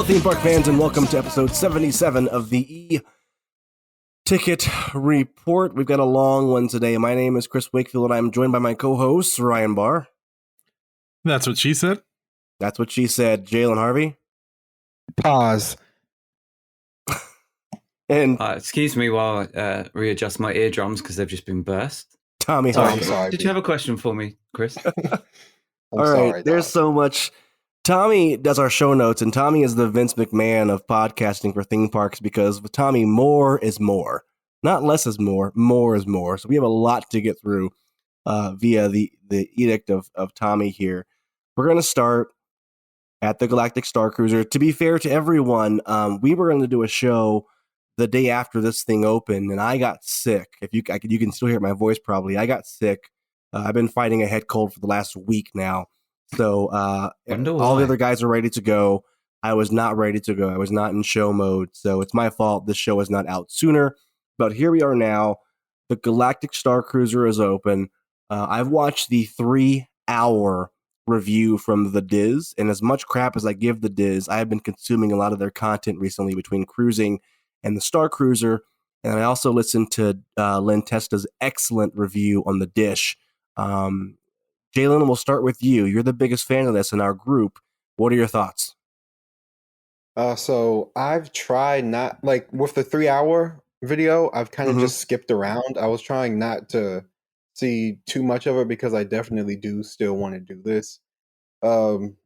theme park fans, and welcome to episode 77 of the E-Ticket Report. We've got a long one today. My name is Chris Wakefield, and I'm joined by my co-host, Ryan Barr. That's what she said. That's what she said. Jalen Harvey. Pause. And excuse me while I readjust my eardrums because they've just been burst. Tommy Oh, I'm Harvey. sorry. Did you have a question for me, Chris? All right, there's so much. Tommy does our show notes, and Tommy is the Vince McMahon of podcasting for theme parks because with Tommy, more is more. Not less is more, more is more. So we have a lot to get through via the edict of Tommy here. We're going to start at the Galactic Star Cruiser. To be fair to everyone, we were going to do a show the day after this thing opened, and I got sick. If you can still hear my voice probably. I got sick. I've been fighting a head cold for the last week now. So all the other guys are ready to go. I was not ready to go. I was not in show mode. So it's my fault this show is not out sooner. But here we are now. The Galactic Star Cruiser is open. I've watched the 3-hour review from the Diz. And as much crap as I give the Diz, I have been consuming a lot of their content recently between cruising and the Star Cruiser. And I also listened to Len Testa's excellent review on the Dish. Jalen, we'll start with you. You're the biggest fan of this in our group. What are your thoughts? So I've tried not like with the 3-hour video, I've kind of just skipped around. I was trying not to see too much of it because I definitely do still want to do this. I'm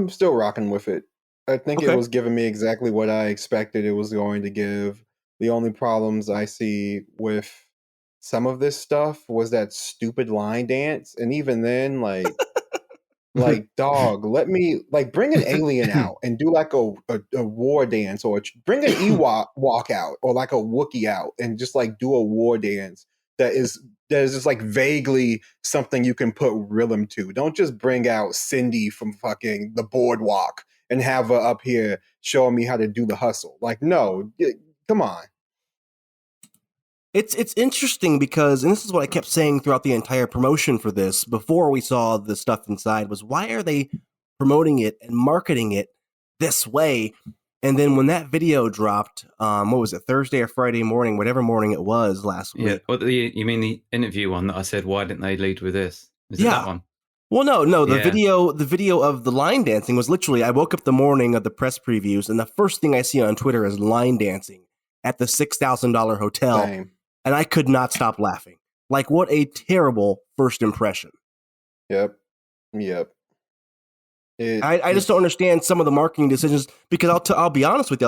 still rocking with it. I think it was giving me exactly what I expected it was going to give. The only problems I see with some of this stuff was that stupid line dance, and even then, like dog, let me bring an alien out and do like a war dance, or bring an Ewok walk out, or like a Wookiee out, and just like do a war dance that is just like vaguely something you can put rhythm to. Don't just bring out Cindy from fucking the boardwalk and have her up here showing me how to do the hustle. Like, no, come on. It's interesting because, and this is what I kept saying throughout the entire promotion for this, before we saw the stuff inside, was why are they promoting it and marketing it this way? And then when that video dropped, what was it, Thursday or Friday morning, whatever morning it was last week. Yeah, you mean the interview one that I said, why didn't they lead with this? Is it that one? Well, no, the video of the line dancing was literally, I woke up the morning of the press previews, and the first thing I see on Twitter is line dancing at the $6,000 hotel. Same. And I could not stop laughing. Like, what a terrible first impression. Yep. I just don't understand some of the marketing decisions because I'll be honest with you.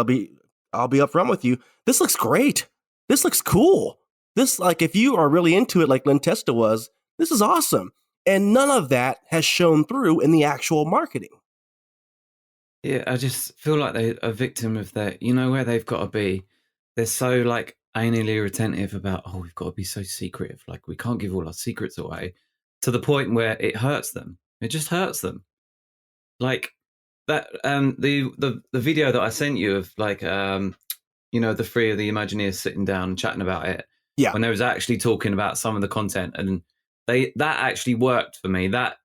I'll be upfront with you. This looks great. This looks cool. This, like, if you are really into it like Len Testa was, this is awesome. And none of that has shown through in the actual marketing. Yeah, I just feel like they're a victim of that. You know where they've got to be. They're so like anally retentive about, we've got to be so secretive. Like, we can't give all our secrets away, to the point where it hurts them. It just hurts them. Like that, the video that I sent you of like, the three of the Imagineers sitting down and chatting about it. Yeah. When they was actually talking about some of the content, and that actually worked for me. That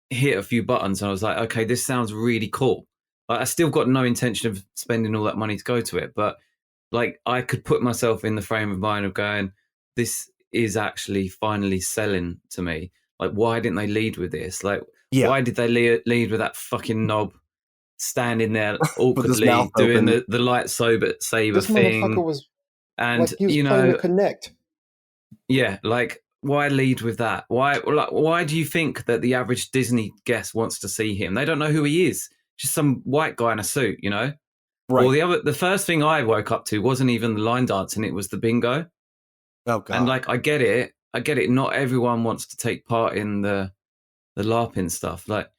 hit a few buttons, and I was like, okay, this sounds really cool. Like, I still got no intention of spending all that money to go to it, but like, I could put myself in the frame of mind of going, this is actually finally selling to me. Like, why didn't they lead with this? Like, why did they lead with that fucking knob standing there awkwardly doing the lightsaber this thing? Motherfucker was, and like, he was playing the Connect. Yeah, like, why lead with that? Why do you think that the average Disney guest wants to see him? They don't know who he is. Just some white guy in a suit, you know? Right. Or the first thing I woke up to wasn't even the line dancing, it was the bingo. Oh, God. And like, I get it. Not everyone wants to take part in the LARPing stuff. Like,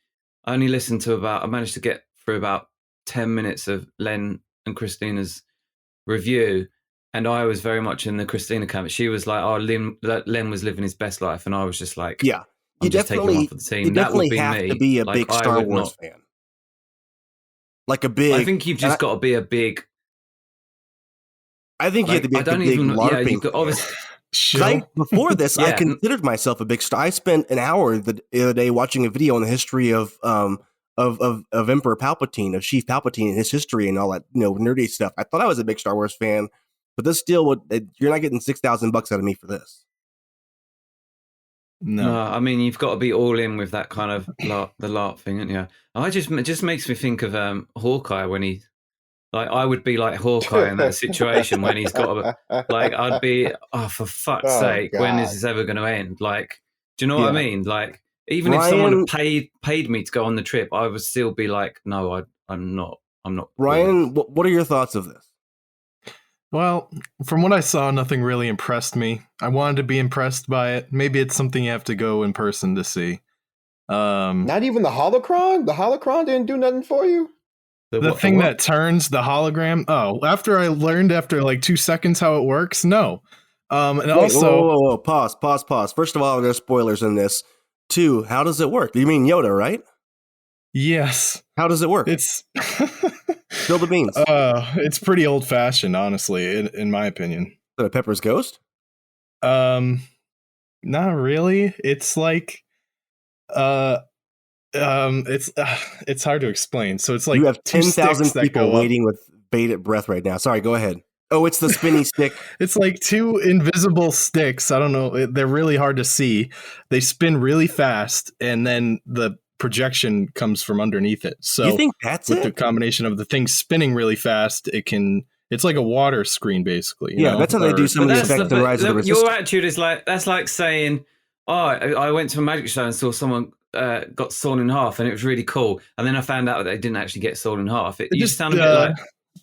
I managed to get through about 10 minutes of Len and Christina's review. And I was very much in the Christina camp. She was like, Len was living his best life. And I was just like, yeah, I'm just taking him off of the team. You definitely have to be a big Star Wars fan. Like a big... I think you've just got to be a big... I think you have to be a big LARPing fan. Before this, I considered myself a big Star. I spent an hour the other day watching a video on the history of of Emperor Palpatine, of Chief Palpatine and his history and all that, nerdy stuff. I thought I was a big Star Wars fan, but this still you're not getting $6,000 out of me for this. No, I mean you've got to be all in with that kind of the LARP thing, haven't you? It just makes me think of Hawkeye when he, like, I would be like Hawkeye in that situation when he's got like, I'd be, for fuck's sake, God. when is this ever going to end? Like, do you know what I mean? Like, even if someone had paid me to go on the trip, I would still be like, no, I'm not. Ryan, what are your thoughts of this? Well, from what I saw, nothing really impressed me. I wanted to be impressed by it. Maybe it's something you have to go in person to see. Not even the holocron? The holocron didn't do nothing for you? The thing that turns the hologram? Oh, after I learned after like 2 seconds how it works? No. And Wait, also... Whoa. Pause. First of all, there's spoilers in this. 2, how does it work? You mean Yoda, right? Yes. How does it work? It's... Spill the beans. It's pretty old-fashioned, honestly, in my opinion. Is that a Pepper's Ghost? Not really. It's like... it's hard to explain. So it's like you have 10,000 people people waiting with bated breath right now. Sorry, go ahead. Oh, it's the spinny stick. It's like 2 invisible sticks. I don't know. They're really hard to see. They spin really fast, and then the projection comes from underneath it. So you think that's with it? the combination of the thing spinning really fast, it's like a water screen, basically. You know? That's how they do some of the effects in Rise of the Resistance. Your attitude is that's like saying, I went to a magic show and saw someone got sawn in half, and it was really cool. And then I found out that they didn't actually get sawn in half. You just sound a bit like...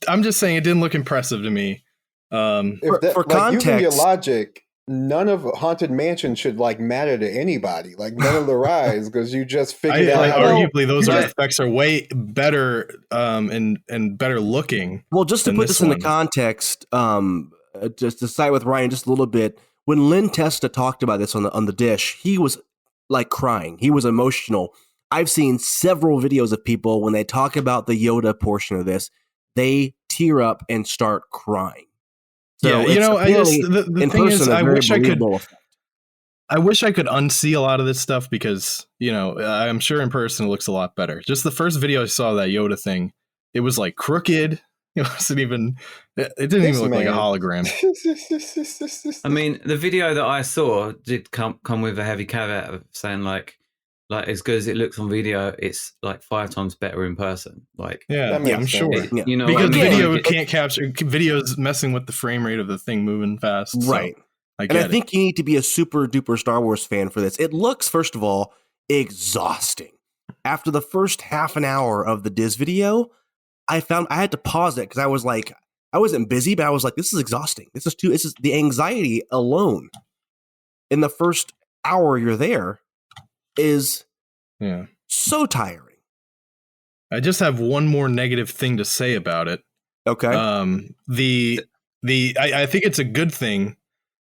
I'm just saying it didn't look impressive to me. For context, using your logic, none of Haunted Mansion should matter to anybody. Like none of the rides, because you just figured out. Arguably, those effects are way better and better looking. Well, just to put this into context, just to side with Ryan just a little bit. When Lynn Testa talked about this on the dish, he was like crying. He was emotional. I've seen several videos of people when they talk about the Yoda portion of this, they tear up and start crying. So I guess the thing is, I wish I could unsee a lot of this stuff because, I'm sure in person it looks a lot better. Just the first video I saw of that Yoda thing, it was like crooked. It wasn't even, it didn't even look like a hologram. I mean, the video that I saw did come with a heavy caveat of saying like as good as it looks on video, it's like 5 times better in person. I'm sure. Because video can't capture, video's messing with the frame rate of the thing moving fast. Right. So I think you need to be a super duper Star Wars fan for this. It looks, first of all, exhausting. After the first half an hour of the Diz video, I had to pause it because I was like, I wasn't busy, but I was like, this is exhausting. This is the anxiety alone in the first hour you're there is so tiring. I just have one more negative thing to say about it. Okay. I think it's a good thing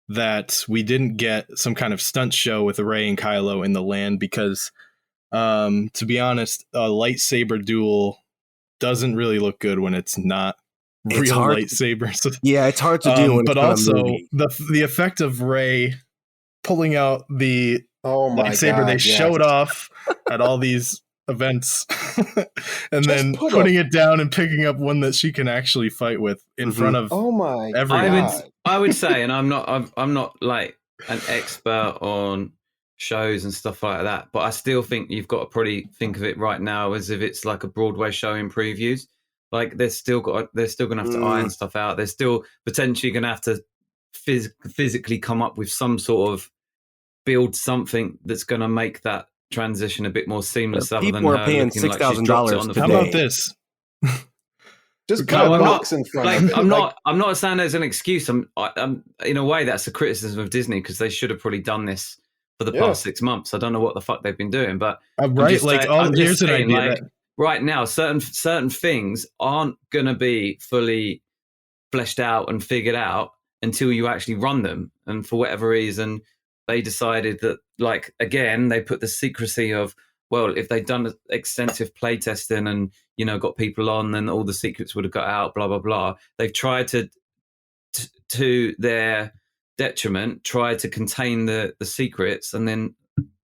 that we didn't get some kind of stunt show with Rey and Kylo in the land because, to be honest, a lightsaber duel doesn't really look good when it's not real lightsabers. It's hard to do. But also the effect of Rey pulling out the lightsaber they showed off at all these events and then putting it down and picking up one that she can actually fight with in front of everyone. I would say, and I'm not like an expert on shows and stuff like that, but I still think you've got to probably think of it right now as if it's like a Broadway show in previews. Like they're still gonna have to iron stuff out. They're still potentially gonna have to physically come up with some sort of build something that's gonna make that transition a bit more seamless. Other people than are paying $6,000. How about this? Just put a box in front of it. I'm not saying there's an excuse. I'm in a way that's a criticism of Disney because they should have probably done this for the past 6 months. I don't know what the fuck they've been doing, but here's an idea. Right now, certain things aren't gonna be fully fleshed out and figured out until you actually run them. And for whatever reason, they decided that, again, they put the secrecy of, well, if they'd done extensive play testing and, got people on, then all the secrets would have got out, blah, blah, blah. They've tried to their detriment, tried to contain the secrets and then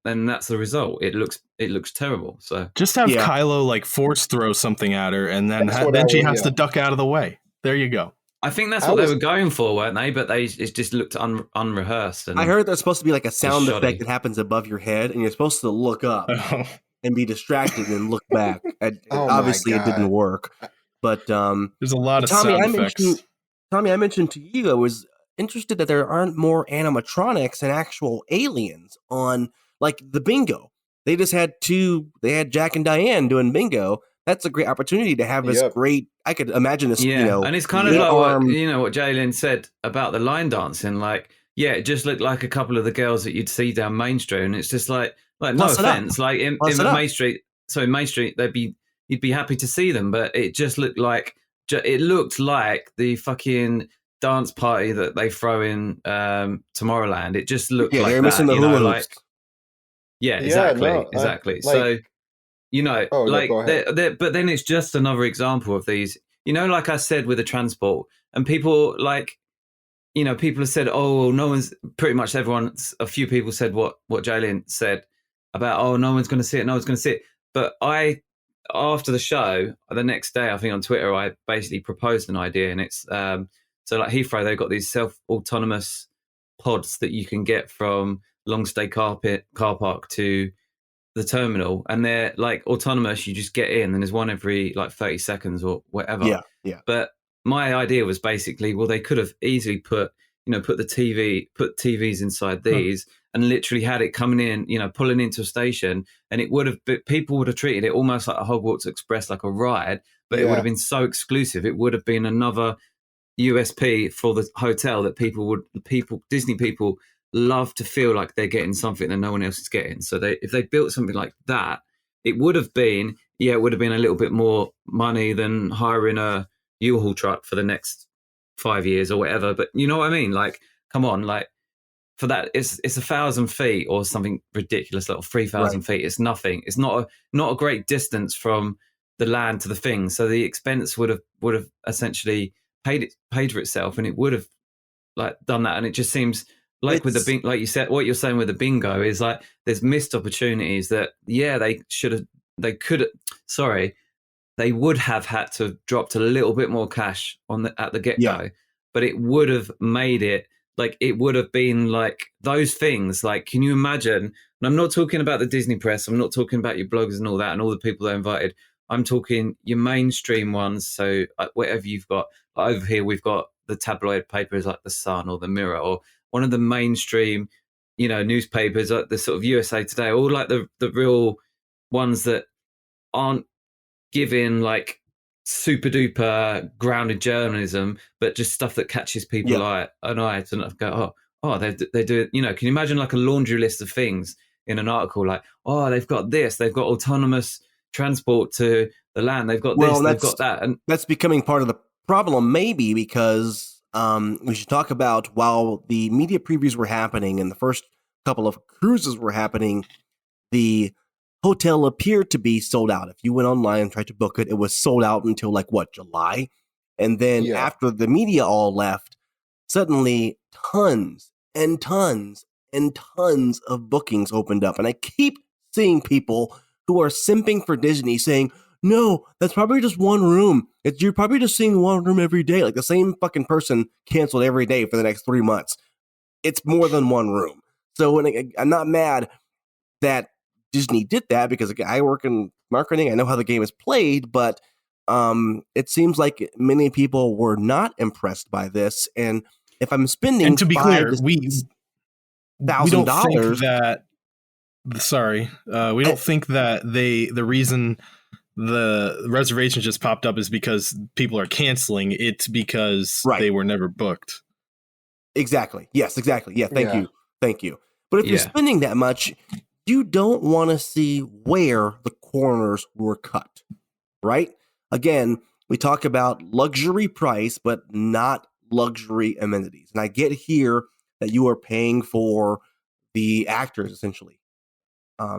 then that's the result. It looks terrible. So just have Kylo like force throw something at her, and then she has to duck out of the way. There you go. I think that's what they were going for, weren't they? But it just looked unrehearsed. And I heard there's supposed to be like a sound effect that happens above your head, and you're supposed to look up and be distracted and look back. Obviously, it didn't work. But there's a lot of sound effects. Tommy, I mentioned to you, I was interested that there aren't more animatronics and actual aliens on like the bingo. They just had they had Jack and Diane doing bingo. That's a great opportunity to have this great. I could imagine this. And it's kind of like what Jalen said about the line dancing. Like, it just looked like a couple of the girls that you'd see down Main Street, and it's just like no offense, like in Main Street. So in Main Street, you'd be happy to see them, but it just looked like the fucking dance party that they throw in Tomorrowland. It just looked like they're missing the hula hoops. Exactly. So. But then it's just another example of these, like I said with the transport, and people people have said, a few people said what Jalen said about, no one's going to see it. But after the show, the next day, I think on Twitter, I basically proposed an idea, and it's, so like Heathrow, they've got these self-autonomous pods that you can get from long stay car park to the terminal, and they're like autonomous. You just get in, and there's one every like 30 seconds or whatever. Yeah. But my idea was basically, they could have easily put TVs inside these and literally had it coming in, pulling into a station, and people would have treated it almost like a Hogwarts Express, like a ride, but it would have been so exclusive. It would have been another USP for the hotel that Disney people love to feel like they're getting something that no one else is getting. So if they built something like that, it would have been a little bit more money than hiring a U-Haul truck for the next 5 years or whatever. But you know what I mean? Like, come on, like for that, it's 1,000 feet or something ridiculous, like 3,000 feet. It's nothing. It's not a great distance from the land to the thing. So the expense would have essentially paid for itself, and it would have like done that. And it just seems like with the like you said, what you're saying with the bingo is like there's missed opportunities that they would have had to have dropped a little bit more cash at the get-go, but it would have made it like, it would have been like those things. Like, can you imagine? And I'm not talking about the Disney press. I'm not talking about your bloggers and all that and all the people they invited. I'm talking your mainstream ones. So whatever you've got over here, we've got the tabloid papers like the Sun or the Mirror, or one of the mainstream, newspapers like the sort of USA Today, all like the real ones that aren't giving like super duper grounded journalism, but just stuff that catches people an eye to go, they do it. Can you imagine like a laundry list of things in an article, like, they've got this, they've got autonomous transport to the land, they've got this, they've got that, and that's becoming part of the problem, maybe because we should talk about, while the media previews were happening and the first couple of cruises were happening, the hotel appeared to be sold out. If you went online and tried to book it, it was sold out until July. And then after the media all left, suddenly tons and tons and tons of bookings opened up. And I keep seeing people who are simping for Disney saying, no, that's probably just one room. You're probably just seeing one room every day. Like the same fucking person canceled every day for the next 3 months. It's more than one room. So I'm not mad that Disney did that, because I work in marketing. I know how the game is played, but it seems like many people were not impressed by this. And if I'm spending, and to be clear, we don't think that. We don't think that the reason the reservation just popped up is because people are canceling. It's because they were never booked. Exactly. Yes, exactly. Yeah. Thank you. But if you're spending that much, you don't want to see where the corners were cut, right? Again, we talk about luxury price, but not luxury amenities. And I get here that you are paying for the actors, essentially. I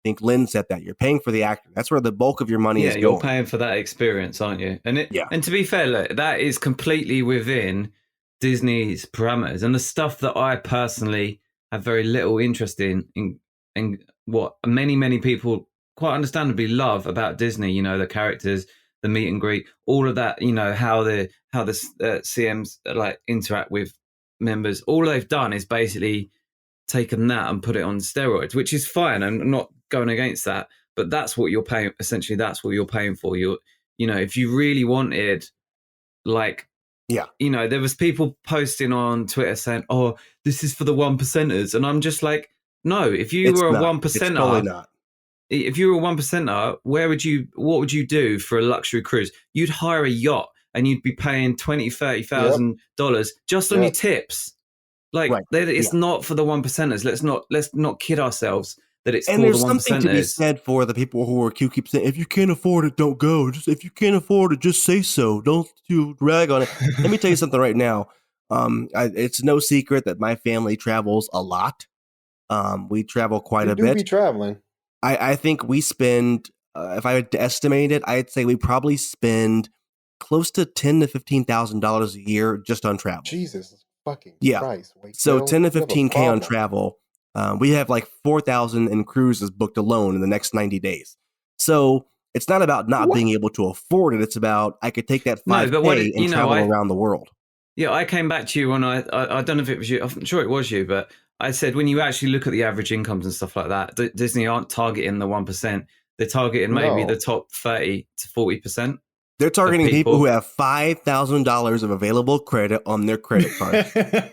think Lynn said that. You're paying for the actor. That's where the bulk of your money is going. Yeah, you're paying for that experience, aren't you? And and to be fair, look, that is completely within Disney's parameters. And the stuff that I personally have very little interest in and what many people quite understandably love about Disney, you know, the characters, the meet and greet, all of that, you know, how the CMs like interact with members. All they've done is basically taken that and put it on steroids, which is fine. I'm not going against that, but that's what you're paying. Essentially, that's what you're paying for. You know, if you really wanted, like, yeah, you know, there was people posting on Twitter saying, "Oh, this is for the 1%ers," and I'm just like, no. If you were a 1%er, it's totally not. If you were a 1%er, what would you do for a luxury cruise? You'd hire a yacht and you'd be paying $20,000-$30,000 just on your tips. Like, it's not for the 1%ers. Let's not kid ourselves that it's for the 1%ers. And there's something to be said for the people who keep saying, if you can't afford it, don't go. If you can't afford it, just say so. Don't drag on it. Let me tell you something right now. It's no secret that my family travels a lot. We travel quite a bit. You do be traveling. I think we spend, if I had to estimate it, I'd say we probably spend close to $10,000 to $15,000 a year just on travel. Jesus fucking Christ. Wait, so 10 to 15K on travel. We have like 4,000 in cruises booked alone in the next 90 days. So it's not about not being able to afford it. It's about I could take that $5K and travel around the world. Yeah, I came back to you when I don't know if it was you. I'm sure it was you, but I said when you actually look at the average incomes and stuff like that, Disney aren't targeting the 1%. They're targeting maybe the top 30 to 40%. They're targeting people who have $5,000 of available credit on their credit card.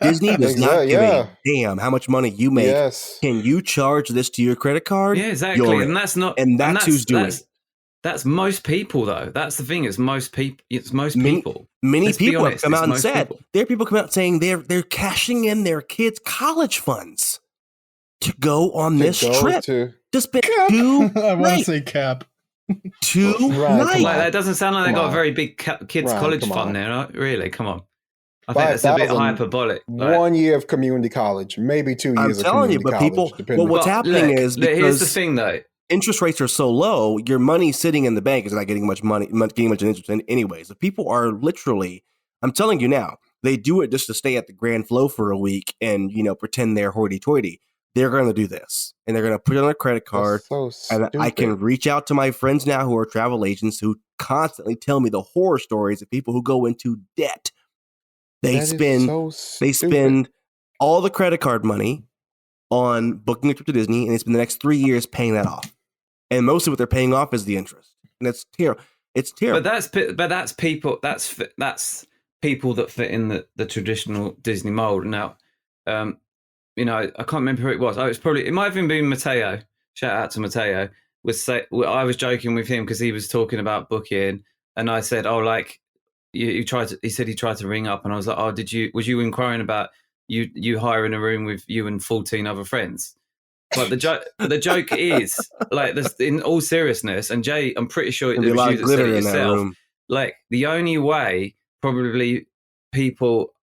Disney does not give a damn how much money you make. Yes. Can you charge this to your credit card? Yeah, exactly. And that's not. And that's who's doing it. That's most people, though. That's the thing. It's most people. Many people have come out and said there are people come out saying they're cashing in their kids' college funds to go on this trip. To spend I want to say cap. 2 nights. Like, that doesn't sound like they got a very big kids' college fund there, right? Really? Come on. I think that's a bit hyperbolic. 1 year of community college, maybe 2 years of community college. I'm telling you, but people, what's happening is because here's the thing, though. Interest rates are so low, your money sitting in the bank is not getting much interest anyways. If people are literally, I'm telling you now, they do it just to stay at the Grand Flow for a week and, you know, pretend they're hoity-toity. They're going to do this, and they're going to put it on a credit card. And I can reach out to my friends now who are travel agents who constantly tell me the horror stories of people who go into debt. They spend all the credit card money on booking a trip to Disney, and they spend the next 3 years paying that off. And mostly what they're paying off is the interest, and it's terrible. It's terrible. But that's people. That's people that fit in the traditional Disney mold. Now, you know, I can't remember who it was. It might have even been Mateo. Shout out to Mateo. I was joking with him because he was talking about booking, and I said, "Oh, like you tried to." He said he tried to ring up, and I was like, "Oh, was you inquiring about you hiring a room with you and 14 other friends?" But the joke is, like, this, in all seriousness, and Jay, I'm pretty sure it was you that said it yourself. Like, the only way probably people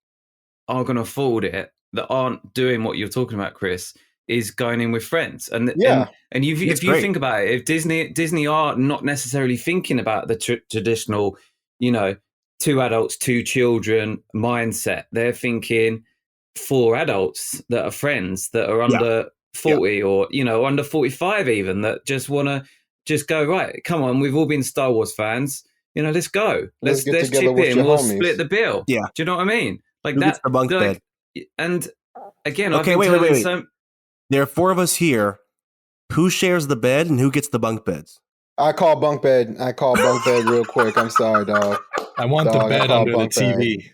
are going to afford it that aren't doing what you're talking about, Chris, is going in with friends. And if you think about it, if Disney are not necessarily thinking about the traditional, you know, 2 adults, 2 children mindset, they're thinking 4 adults that are friends that are under 40 or, you know, under 45 even, that just want to just go, right, come on, we've all been Star Wars fans, you know, let's go. Let's chip in, we'll split the bill. Yeah. Do you know what I mean? Like, who that's the bunk bed? And again, okay, wait. There are 4 of us here. Who shares the bed and who gets the bunk beds? I call bunk bed real quick. I'm sorry, dog. I want the bed under the TV.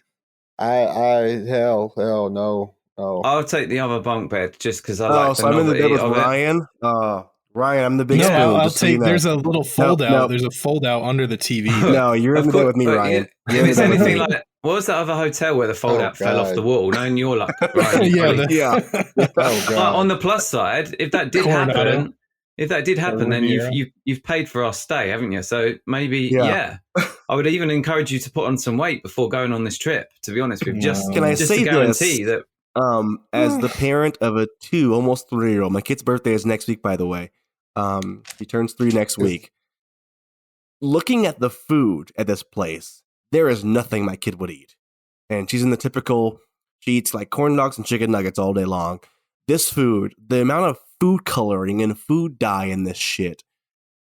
Hell no. I'll take the other bunk bed just because I like the so I'm in the bed with Ryan. Ryan, I'm the big spoon. I'll take. There's a little fold out. Nope. There's a fold out under the TV. No, you're in the bed with me, Ryan. If it's anything like, what was that other hotel where the fold out fell off the wall? No, in your luck, Ryan. Yeah. Oh, God. On the plus side, if that did happen, then you've paid for our stay, haven't you? So maybe, I would even encourage you to put on some weight before going on this trip. To be honest with you, just say to guarantee this? That. As the parent of a 2, almost 3-year-old, my kid's birthday is next week, by the way. He turns 3 next week. Looking at the food at this place, there is nothing my kid would eat. And she's in the typical, she eats like corn dogs and chicken nuggets all day long. This food, the amount of food coloring and food dye in this shit.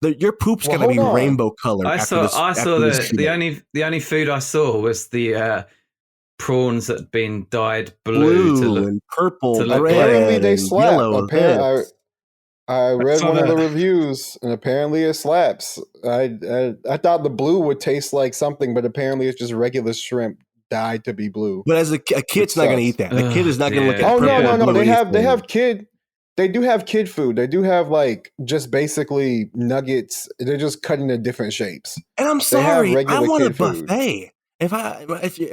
Your poop's gonna be rainbow colored. I saw the only food I saw was the prawns that had been dyed blue and purple, apparently they slap. Yellow. I read one of the reviews, and apparently it slaps. I thought the blue would taste like something, but apparently it's just regular shrimp dyed to be blue. But as a kid's not going to eat that. The kid is not going to look at. Oh no! They do have kid food. They do have like just basically nuggets. They're just cut into different shapes. And I'm sorry, I want a buffet. If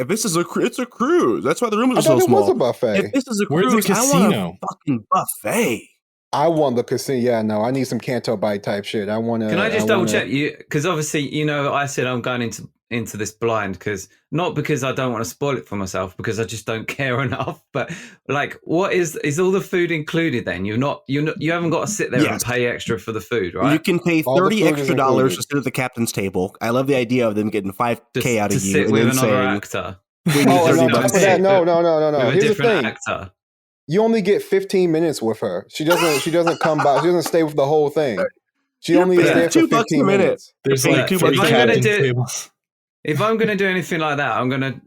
this is it's a cruise. That's why the room is so small. Was a buffet. If this is a cruise, I want a fucking buffet. I want the casino. Yeah, no, I need some Canto Bite type shit. I want to. Can I just double check you? Because obviously, I said I'm going into this blind not because I don't want to spoil it for myself, because I just don't care enough. But like, what is all the food included? Then you haven't got to sit there and pay extra for the food, right? You can pay $30 extra to sit at the captain's table. I love the idea of them getting $5,000 out of you sit with another actor. No. Here's the thing. Actor. You only get 15 minutes with her. She doesn't come by. She doesn't stay with the whole thing. She only is there for 15 minutes. There's like if I'm going to do anything like that, I'm going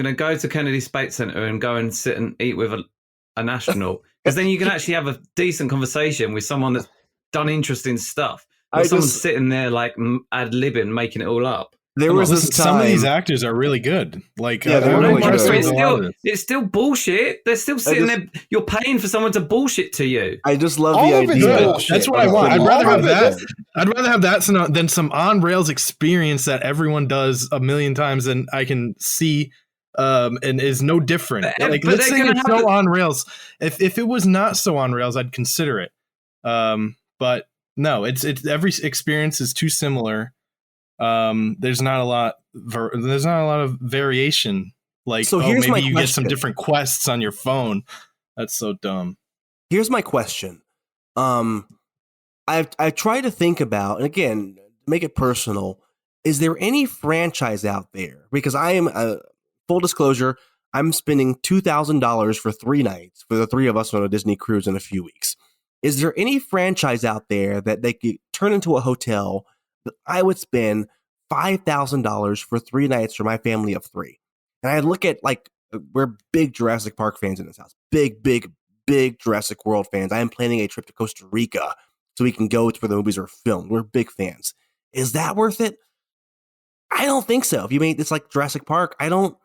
to go to Kennedy Space Center and go and sit and eat with an astronaut, because then you can actually have a decent conversation with someone that's done interesting stuff. Someone's sitting there like ad-libbing, making it all up. There was this time. Some of these actors are really good. Like, it's still bullshit. They're still sitting there. You're paying for someone to bullshit to you. I just love the idea. That's what I want. I'd rather have that. I'd rather have that than some on rails experience that everyone does a million times and I can see, and is no different. Let's say it's so on rails. If it was not so on rails, I'd consider it. But no, it's every experience is too similar. There's not a lot of variation. Like, so here's maybe you get some different quests on your phone. That's so dumb. Here's my question. I've tried to think about, and again, make it personal. Is there any franchise out there? Because I am full disclosure, I'm spending $2,000 for 3 nights for the 3 of us on a Disney cruise in a few weeks. Is there any franchise out there that they could turn into a hotel that I would spend $5,000 for 3 nights for my family of 3? And I look at, like, we're big Jurassic Park fans in this house. Big Jurassic World fans. I am planning a trip to Costa Rica so we can go to where the movies are filmed. We're big fans. Is that worth it? I don't think so. If you mean it's like Jurassic Park, I don't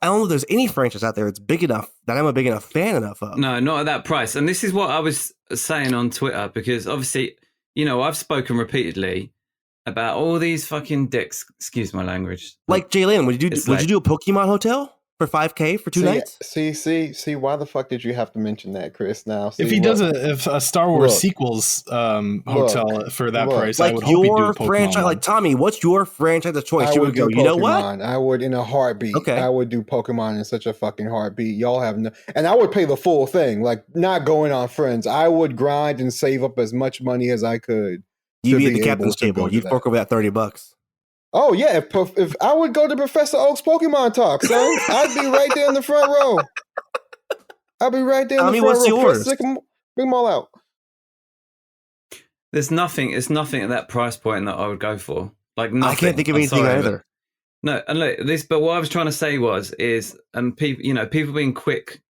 know if there's any franchise out there that's big enough that I'm a big enough fan enough of. No, not at that price. And this is what I was saying on Twitter, because obviously, I've spoken repeatedly about all these fucking dicks. Excuse my language. Like, Jalen, would you do a Pokemon hotel for $5,000 for 2 nights? See, why the fuck did you have to mention that, Chris? Now, if he does a Star Wars sequels hotel for that price, like, I would hope he'd do a Pokemon franchise, like, Tommy, what's your franchise of choice? You would go, you know what? I would in a heartbeat. Okay. I would do Pokemon in such a fucking heartbeat. Y'all have no, and I would pay the full thing, like not going on Friends. I would grind and save up as much money as I could. You'd be at the captain's table. You'd fork over that $30. Oh yeah, if I would go to Professor Oak's Pokemon talk, son, I'd be right there in the front row. I'd be right there in the front what's row. yours? Bring them all out. There's nothing. It's nothing at that price point that I would go for. Like, nothing. I can't think of anything either. No, and look, but what I was trying to say is, people being quick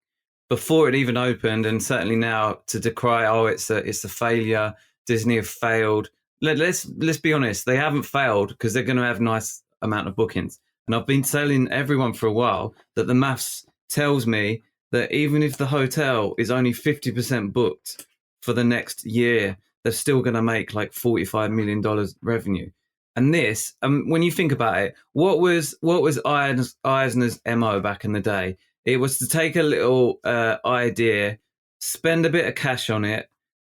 before it even opened, and certainly now to decry, it's a failure. Disney have failed. Let's be honest. They haven't failed because they're going to have nice amount of bookings. And I've been telling everyone for a while that the maths tells me that even if the hotel is only 50% booked for the next year, they're still going to make like $45 million revenue. And this, when you think about it, what was Eisner's MO back in the day? It was to take a little idea, spend a bit of cash on it,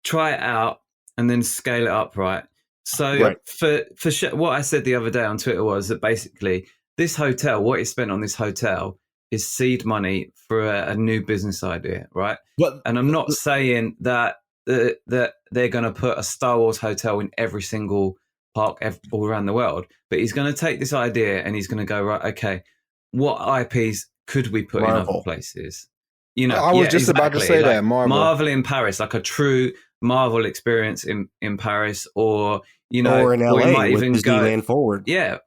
try it out, and then scale it up, right? So for what I said the other day on Twitter was that basically this hotel, what is spent on this hotel is seed money for a new business idea, right? And I'm not saying that they're going to put a Star Wars hotel in every single park all around the world, but he's going to take this idea and he's going to go, right, okay, what IPs could we put in other places? You know, I was just about to say that Marvel in Paris, like a true Marvel experience in Paris, or you know, or in LA, or you might with even Disneyland go Forward. Yeah,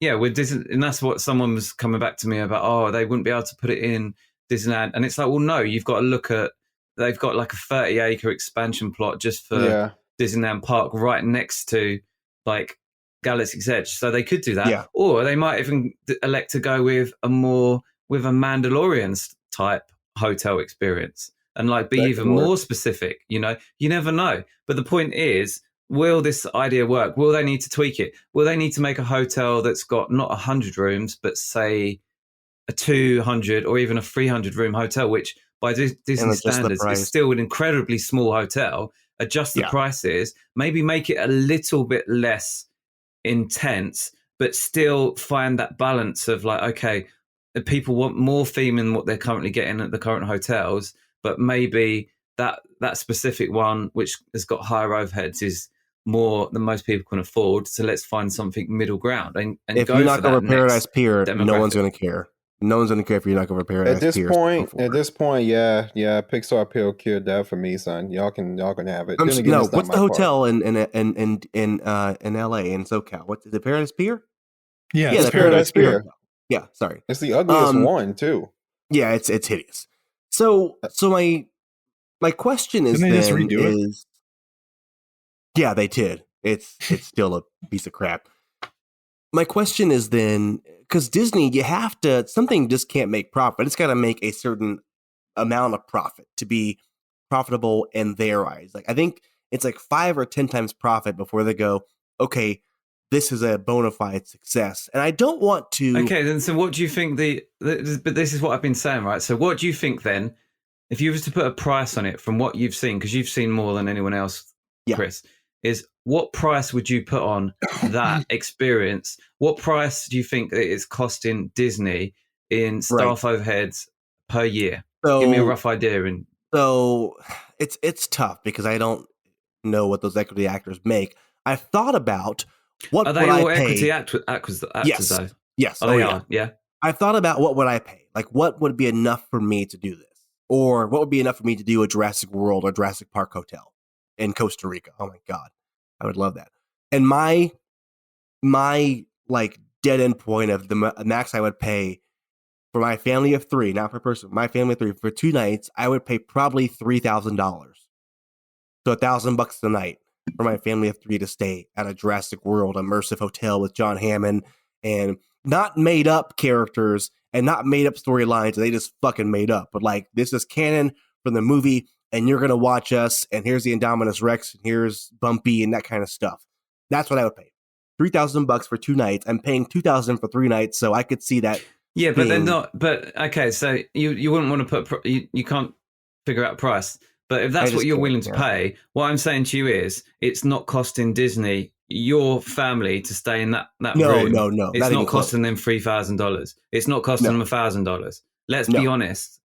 with Disney, and that's what someone was coming back to me about. Oh, they wouldn't be able to put it in Disneyland, and it's like, well, no, you've got to look at. They've got like a 30-acre expansion plot just for Disneyland Park, right next to like Galaxy's Edge, so they could do that, or they might even elect to go with a Mandalorian type hotel experience and like be even more specific. You know, you never know. But the point is, will this idea work? Will they need to tweak it? Will they need to make a hotel that's got not 100 rooms, but say a 200 or even a 300 room hotel, which by Disney standards is still an incredibly small hotel? Adjust the prices, maybe make it a little bit less intense, but still find that balance of like, okay, people want more theme in what they're currently getting at the current hotels, but maybe that specific one, which has got higher overheads, is more than most people can afford. So let's find something middle ground and if go you knock for over that Paradise Pier, no one's demographic. going to care. No one's going to care if you knock over Paradise Pier. At this point, yeah, Pixar Appeal killed that for me, son. Y'all can have it. What's the hotel in LA in SoCal? What's the Paradise Pier? Yeah, it's Paradise Pier. Yeah, sorry. It's the ugliest one too. Yeah, it's hideous. So my question is, didn't they just redo it? Yeah, they did. It's still a piece of crap. My question is then, because Disney, you have to, something just can't make profit. It's got to make a certain amount of profit to be profitable in their eyes. Like, I think it's like 5 or 10 times profit before they go, okay, this is a bona fide success. And I don't want to. Okay, then so what do you think but this is what I've been saying, right? So what do you think then, if you were to put a price on it from what you've seen, because you've seen more than anyone else, Chris, is what price would you put on that experience? What price do you think it is costing Disney in staff overheads per year? So, give me a rough idea. So it's tough because I don't know what those equity actors make. I've thought about what are they would all I pay? Equity actors though? Yes. Oh, they are. Yeah. I've thought about what would I pay? Like, what would be enough for me to do this? Or what would be enough for me to do a Jurassic World or Jurassic Park hotel in Costa Rica? Oh my God. I would love that. And my like dead end point of the max I would pay for my family of 3, not per person, my family of 3 for 2 nights, I would pay probably $3,000. So $1,000 a night for my family of 3 to stay at a Jurassic World immersive hotel with John Hammond, and not made up characters and not made up storylines. They just fucking made up. But like, this is canon from the movie, and you're gonna watch us. And here's the Indominus Rex, and here's Bumpy, and that kind of stuff. That's what I would pay. $3,000 for 2 nights. I'm paying $2,000 for 3 nights, so I could see that. Yeah, but they're not. But okay, so you wouldn't want to put. You can't figure out price. But if that's what you're willing to pay, what I'm saying to you is, it's not costing Disney, your family, to stay in that room. No. It's not costing them $3,000. It's not costing them $1,000. Let's be honest.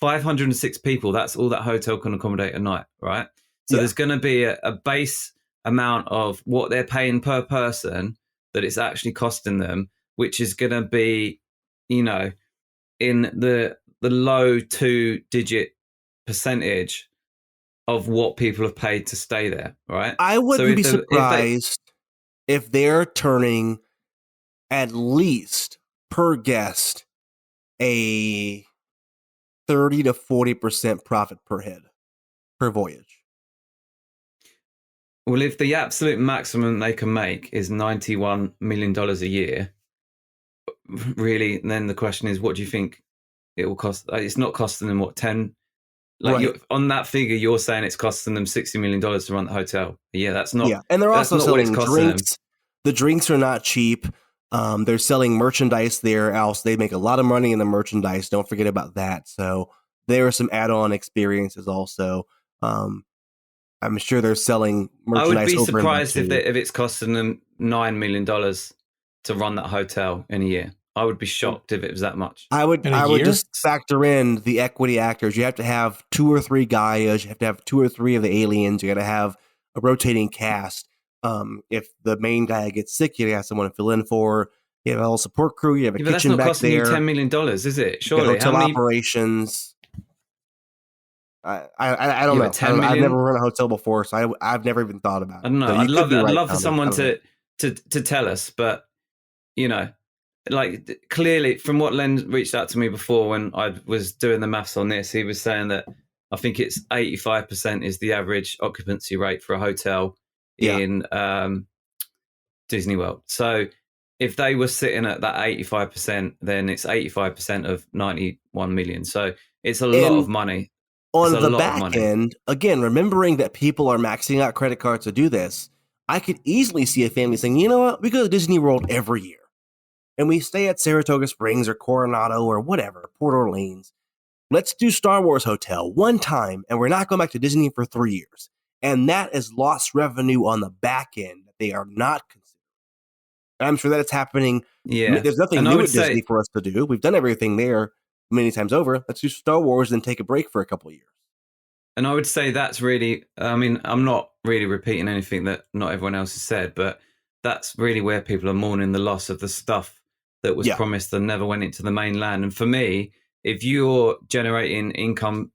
506 people, that's all that hotel can accommodate a night, right? So there's going to be a base amount of what they're paying per person that it's actually costing them, which is going to be, in the low 2-digit percentage of what people have paid to stay there, right? I wouldn't be surprised if they're turning at least per guest a 30 to 40% profit per head per voyage. Well, if the absolute maximum they can make is $91 million a year, really, then the question is, what do you think it will cost? It's not costing them, 10? Like, on that figure, you're saying it's costing them $60 million to run the hotel. Yeah, that's not. Yeah, and they're also selling drinks. The drinks are not cheap. They're selling merchandise there, else they make a lot of money in the merchandise. Don't forget about that. So there are some add-on experiences also. I'm sure they're selling merchandise. I would be surprised if it's costing them $9 million to run that hotel in a year. I would be shocked if it was that much. I would just factor in the equity actors. You have to have 2 or 3 Gaias. You have to have 2 or 3 of the aliens. You got to have a rotating cast. If the main guy gets sick, you have someone to fill in for. You have a whole support crew. You have a but that's kitchen not back costing there. you $10 million, is it? You got Surely. hotel operations. I don't know. 10 million? I've never run a hotel before, so I've never even thought about it. I don't know. So I'd love for Tommy. someone to tell us, but you know, like clearly from what Len reached out to me before when I was doing the maths on this, he was saying that I think it's 85% is the average occupancy rate for a hotel in Disney World. So if they were sitting at that 85%, then it's 85% of 91 million. So it's a lot of money. On the back end, again, remembering that people are maxing out credit cards to do this, I could easily see a family saying, you know what, we go to Disney World every year. And we stay at Saratoga Springs or Coronado or whatever, Port Orleans. Let's do Star Wars Hotel one time, and we're not going back to Disney for 3 years. And that is lost revenue on the back end that they are not considering. I'm sure that it's happening. Yeah. There's nothing new at Disney for us to do. We've done everything there many times over. Let's do Star Wars and take a break for a couple of years. And I would say that's really, I mean, I'm not really repeating anything that not everyone else has said, but that's really where people are mourning the loss of the stuff that was promised and never went into the mainland. And for me, if you're generating income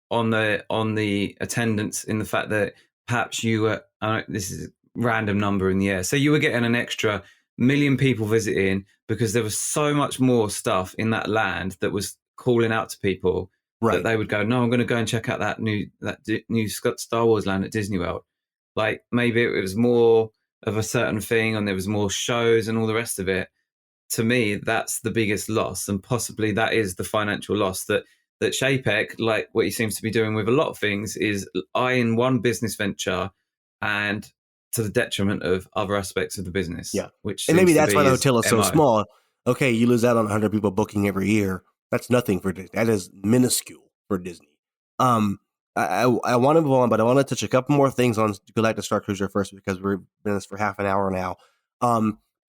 on the attendance, in the fact that perhaps you were, this is a random number in the air, so you were getting an extra million people visiting because there was so much more stuff in that land that was calling out to people that they would go, no, I'm going to go and check out that new Star Wars land at Disney World. Like maybe it was more of a certain thing and there was more shows and all the rest of it. To me, that's the biggest loss, and possibly that is the financial loss that Chapek, like what he seems to be doing with a lot of things, is eyeing one business venture and to the detriment of other aspects of the business. Yeah, which and maybe that's why the his hotel is so MO. small. Okay, you lose out on 100 people booking every year. That's nothing for Disney. That is minuscule for Disney. I want to move on, but I want to touch a couple more things on Galactic Star Cruiser first because we've been in this for half an hour now.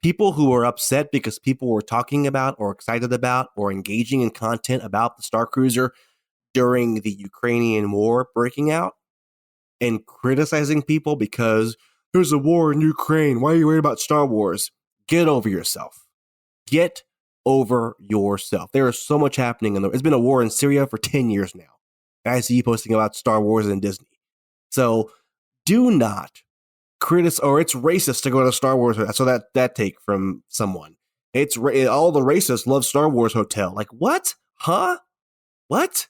People who are upset because people were talking about or excited about or engaging in content about the Star Cruiser during the Ukrainian war breaking out and criticizing people because there's a war in Ukraine. Why are you worried about Star Wars? Get over yourself. Get over yourself. There is so much happening. It's been a war in Syria for 10 years now. I see you posting about Star Wars and Disney. So do not criticize, or it's racist to go to Star Wars. So that take from someone. It's all the racists love Star Wars Hotel. Like what? Huh? What?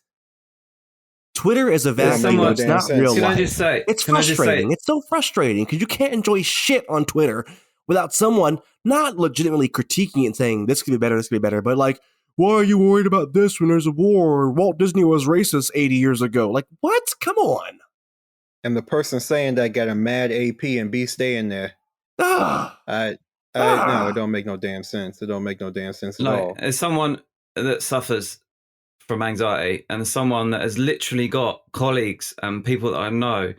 Twitter is a vacuum. It's not real life. It's frustrating. It's so frustrating because you can't enjoy shit on Twitter without someone not legitimately critiquing it and saying this could be better, this could be better, but like, why are you worried about this when there's a war? Walt Disney was racist 80 years ago. Like, what? Come on. And the person saying that got a mad AP and B staying there. No, it don't make no damn sense. It don't make no damn sense at all. As someone that suffers from anxiety and someone that has literally got colleagues and people that I know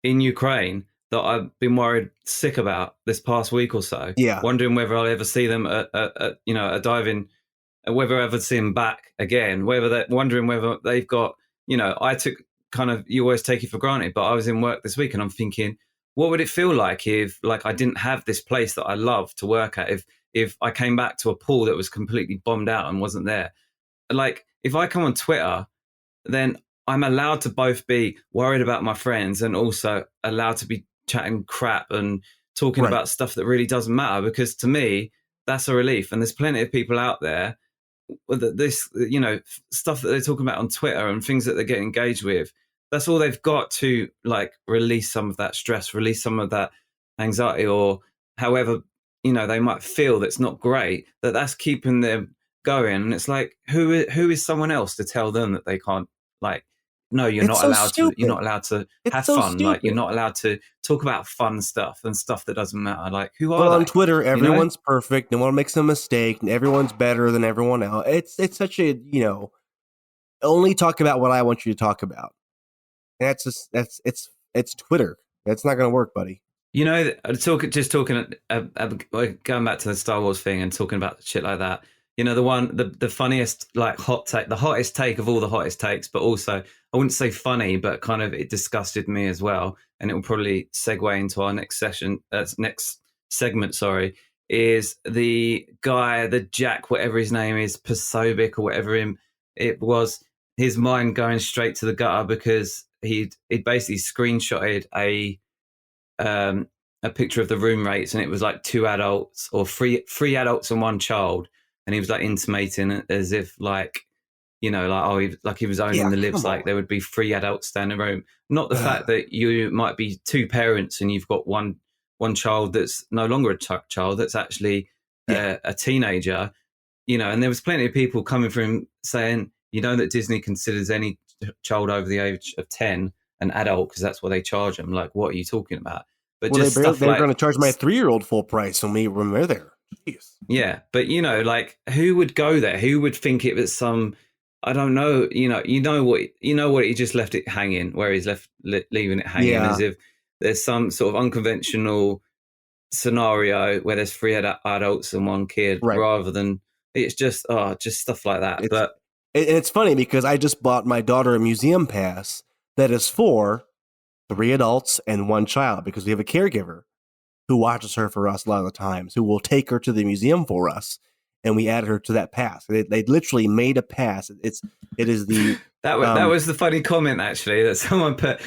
in Ukraine that I've been worried sick about this past week or so, wondering whether I'll ever see them at a diving, whether I ever see them back again, wondering whether they've got, I took you always take it for granted, but I was in work this week and I'm thinking, what would it feel like if I didn't have this place that I love to work at, if I came back to a pool that was completely bombed out and wasn't there? Like, if I come on Twitter, then I'm allowed to both be worried about my friends and also allowed to be chatting crap and talking about stuff that really doesn't matter, because to me, that's a relief. And there's plenty of people out there with this, stuff that they're talking about on Twitter and things that they get engaged with. That's all they've got to release some of that stress, release some of that anxiety, or however, they might feel that's not great, that's keeping them going. And it's like, who is someone else to tell them that they can't, no, you're not allowed to have fun. Stupid. Like, you're not allowed to talk about fun stuff and stuff that doesn't matter. Like, who are they? on Twitter, everyone's perfect. No one makes a mistake and everyone's better than everyone else. It's such a, only talk about what I want you to talk about. And it's Twitter. That's not going to work, buddy. Going back to the Star Wars thing and talking about shit like that. The funniest, hot take, the hottest take of all the hottest takes, but also I wouldn't say funny, but kind of it disgusted me as well. And it will probably segue into our next segment. Sorry, is the guy, the Jack, whatever his name is, Pasobic or whatever it was, his mind going straight to the gutter because he'd basically screenshotted a picture of the room rates, and it was like 2 adults or three adults and 1 child, and he was like intimating as if like, you know, like he was owning the libs, like there would be 3 adults down the room. Not the fact that you might be 2 parents and you've got one child that's no longer a child, that's actually a teenager, you know. And there was plenty of people coming from saying, you know, that Disney considers any child over the age of 10 an adult because that's what they charge them. Like, what are you talking about? But they're going to charge my 3-year-old full price when they're there. Jeez. Yeah, but you know, like, who would go there? Who would think it was some? I don't know. You know what? He just left it hanging, where he's leaving it hanging, as if there's some sort of unconventional scenario where there's 3 adults and 1 kid, rather than it's just stuff like that. And it's funny because I just bought my daughter a museum pass that is for 3 adults and 1 child because we have a caregiver who watches her for us a lot of the times, who will take her to the museum for us, and we added her to that pass. They literally made a pass. It is the that was the funny comment actually that someone put.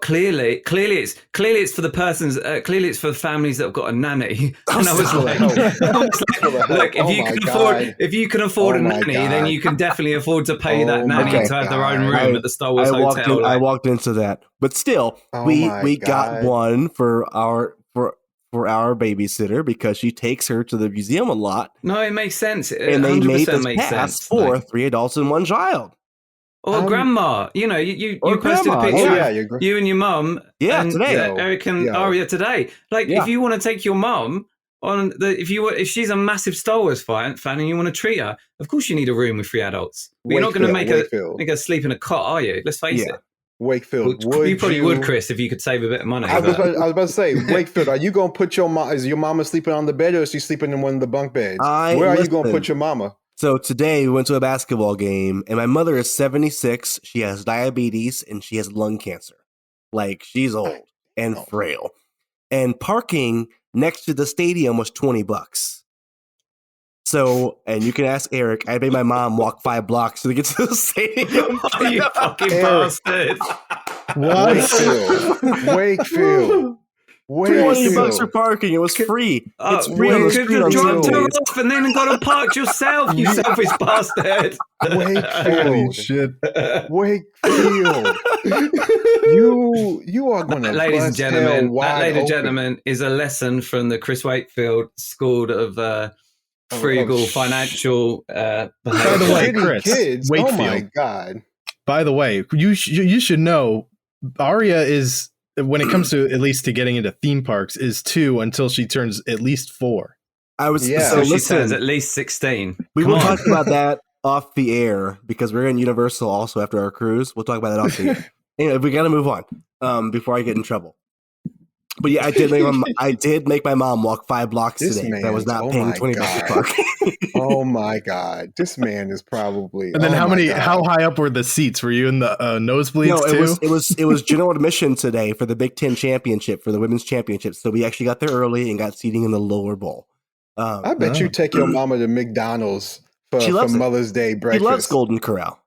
Clearly it's for the persons. Clearly it's for the families that have got a nanny. And I was like, look, if you can afford a nanny, then you can definitely afford to pay that nanny to have their own room at the Star Wars hotel. I walked into that, but still, we got one for our babysitter because she takes her to the museum a lot. No, it makes sense. And they made this pass for 3 adults and 1 child. Or grandma, you know, you posted a picture, you and your mum, today, Eric and Aria today. Like, if you want to take your mum on if she's a massive Star Wars fan and you want to treat her, of course you need a room with 3 adults. But you're not going to make her sleep in a a cot, are you? Let's face it. Wakefield, you probably would, Chris, if you could save a bit of money. I was about to say, Wakefield, are you going to put your mom? Is your mama sleeping on the bed, or is she sleeping in one of the bunk beds? Where are you going to put your mama? So today we went to a basketball game, and my mother is 76. She has diabetes and she has lung cancer. Like, she's old and frail. And parking next to the stadium was $20. So, and you can ask Eric, I made my mom walk 5 blocks to get to the stadium. Oh, you fucking bastard. Wakefield. $20 for parking. It was free. It's free on the street. You could have dropped her off and then got her parked yourself, you selfish bastard. Wakefield. Shit. Wakefield. You are going to ladies and gentlemen, gentlemen, is a lesson from the Chris Wakefield School of frugal financial behavior. By the way, Chris, kids. Wakefield. Oh my God. By the way, you should know, Aria is, when it comes to at least to getting into theme parks, is 2 until she turns at least 4. So she turns at least 16. We will talk about that off the air because we're in Universal also after our cruise. We'll talk about that off the air. Anyway, we got to move on before I get in trouble. But yeah, I did make my mom walk 5 blocks today. I was not paying $20 to park. Oh my God, this man is probably. And then how high up were the seats? Were you in the nosebleeds too? It was general admission today for the Big Ten championship, for the women's championship. So we actually got there early and got seating in the lower bowl. I bet you take your mama to McDonald's for Mother's Day breakfast. She loves Golden Corral.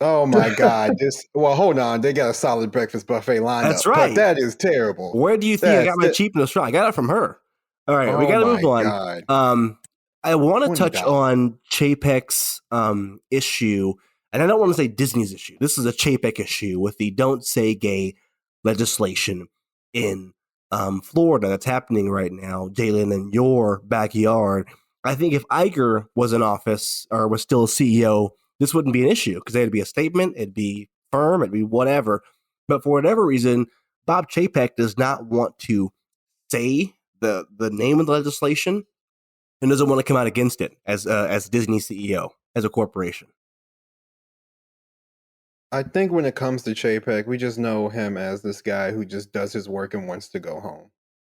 Oh my God! Hold on. They got a solid breakfast buffet lineup. That's right. But that is terrible. Where do you think I got my cheapness from? I got it from her. All right, we got to move on. God. I want to touch on Chapek's issue, and I don't want to say Disney's issue. This is a Chapek issue with the "Don't Say Gay" legislation in Florida that's happening right now, Jalen, in your backyard. I think if Iger was in office or was still a CEO, this wouldn't be an issue because there'd be a statement, it'd be firm, it'd be whatever. But for whatever reason, Bob Chapek does not want to say the name of the legislation and doesn't want to come out against it as Disney CEO, as a corporation. I think when it comes to Chapek, we just know him as this guy who just does his work and wants to go home.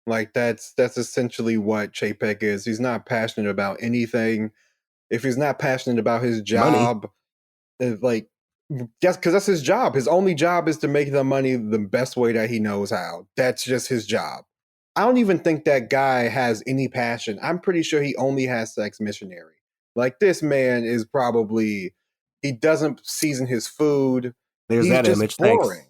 Like that's essentially what Chapek is. He's not passionate about anything. If he's not passionate about his job, because that's his job. His only job is to make the money the best way that he knows how. That's just his job. I don't even think that guy has any passion. I'm pretty sure he only has sex missionary. Like, this man is probably, he doesn't season his food. There's He's that just image. boring.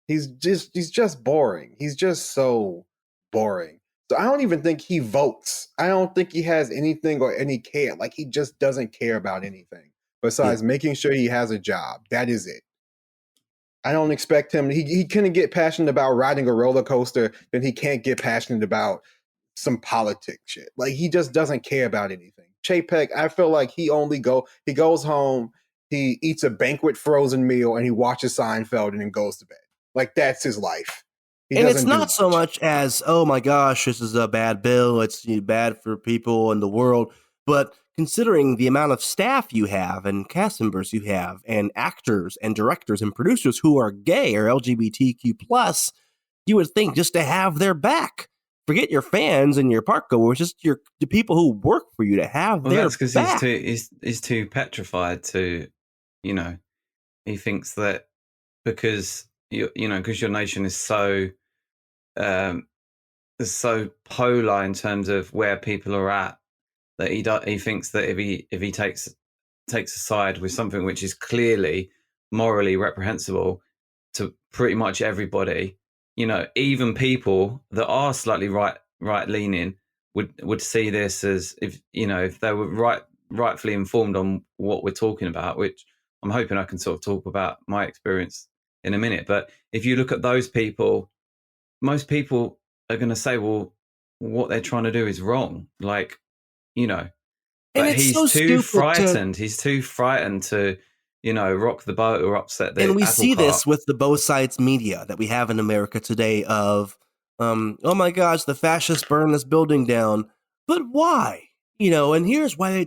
Thanks. He's just boring. He's just so boring. So I don't even think he votes. I don't think he has anything or any care. Like, he just doesn't care about anything besides making sure he has a job. That is it. I don't expect him. He couldn't get passionate about riding a roller coaster, then he can't get passionate about some politics shit. Like, he just doesn't care about anything. Chapek, I feel like he goes home, he eats a banquet frozen meal, and he watches Seinfeld and then goes to bed. Like, that's his life. And it's not so much as, oh my gosh, this is a bad bill, it's bad for people in the world, but considering the amount of staff you have and cast members you have and actors and directors and producers who are gay or LGBTQ+, you would think just to have their back. Forget your fans and your park goers, just the people who work for you to have their that's because back. he's too petrified to, he thinks that because because your nation is so polar in terms of where people are at, that he thinks that if he takes a side with something which is clearly morally reprehensible to pretty much everybody, even people that are slightly right leaning would see this as, if they were rightfully informed on what we're talking about, which I'm hoping I can sort of talk about my experience in a minute. But if you look at those people, most people are going to say, well, what they're trying to do is wrong. Like, but he's too frightened. He's too frightened to, rock the boat or upset the apple cart. And we see this with the both sides media that we have in America today of, oh my gosh, the fascists burned this building down. But why? And here's why.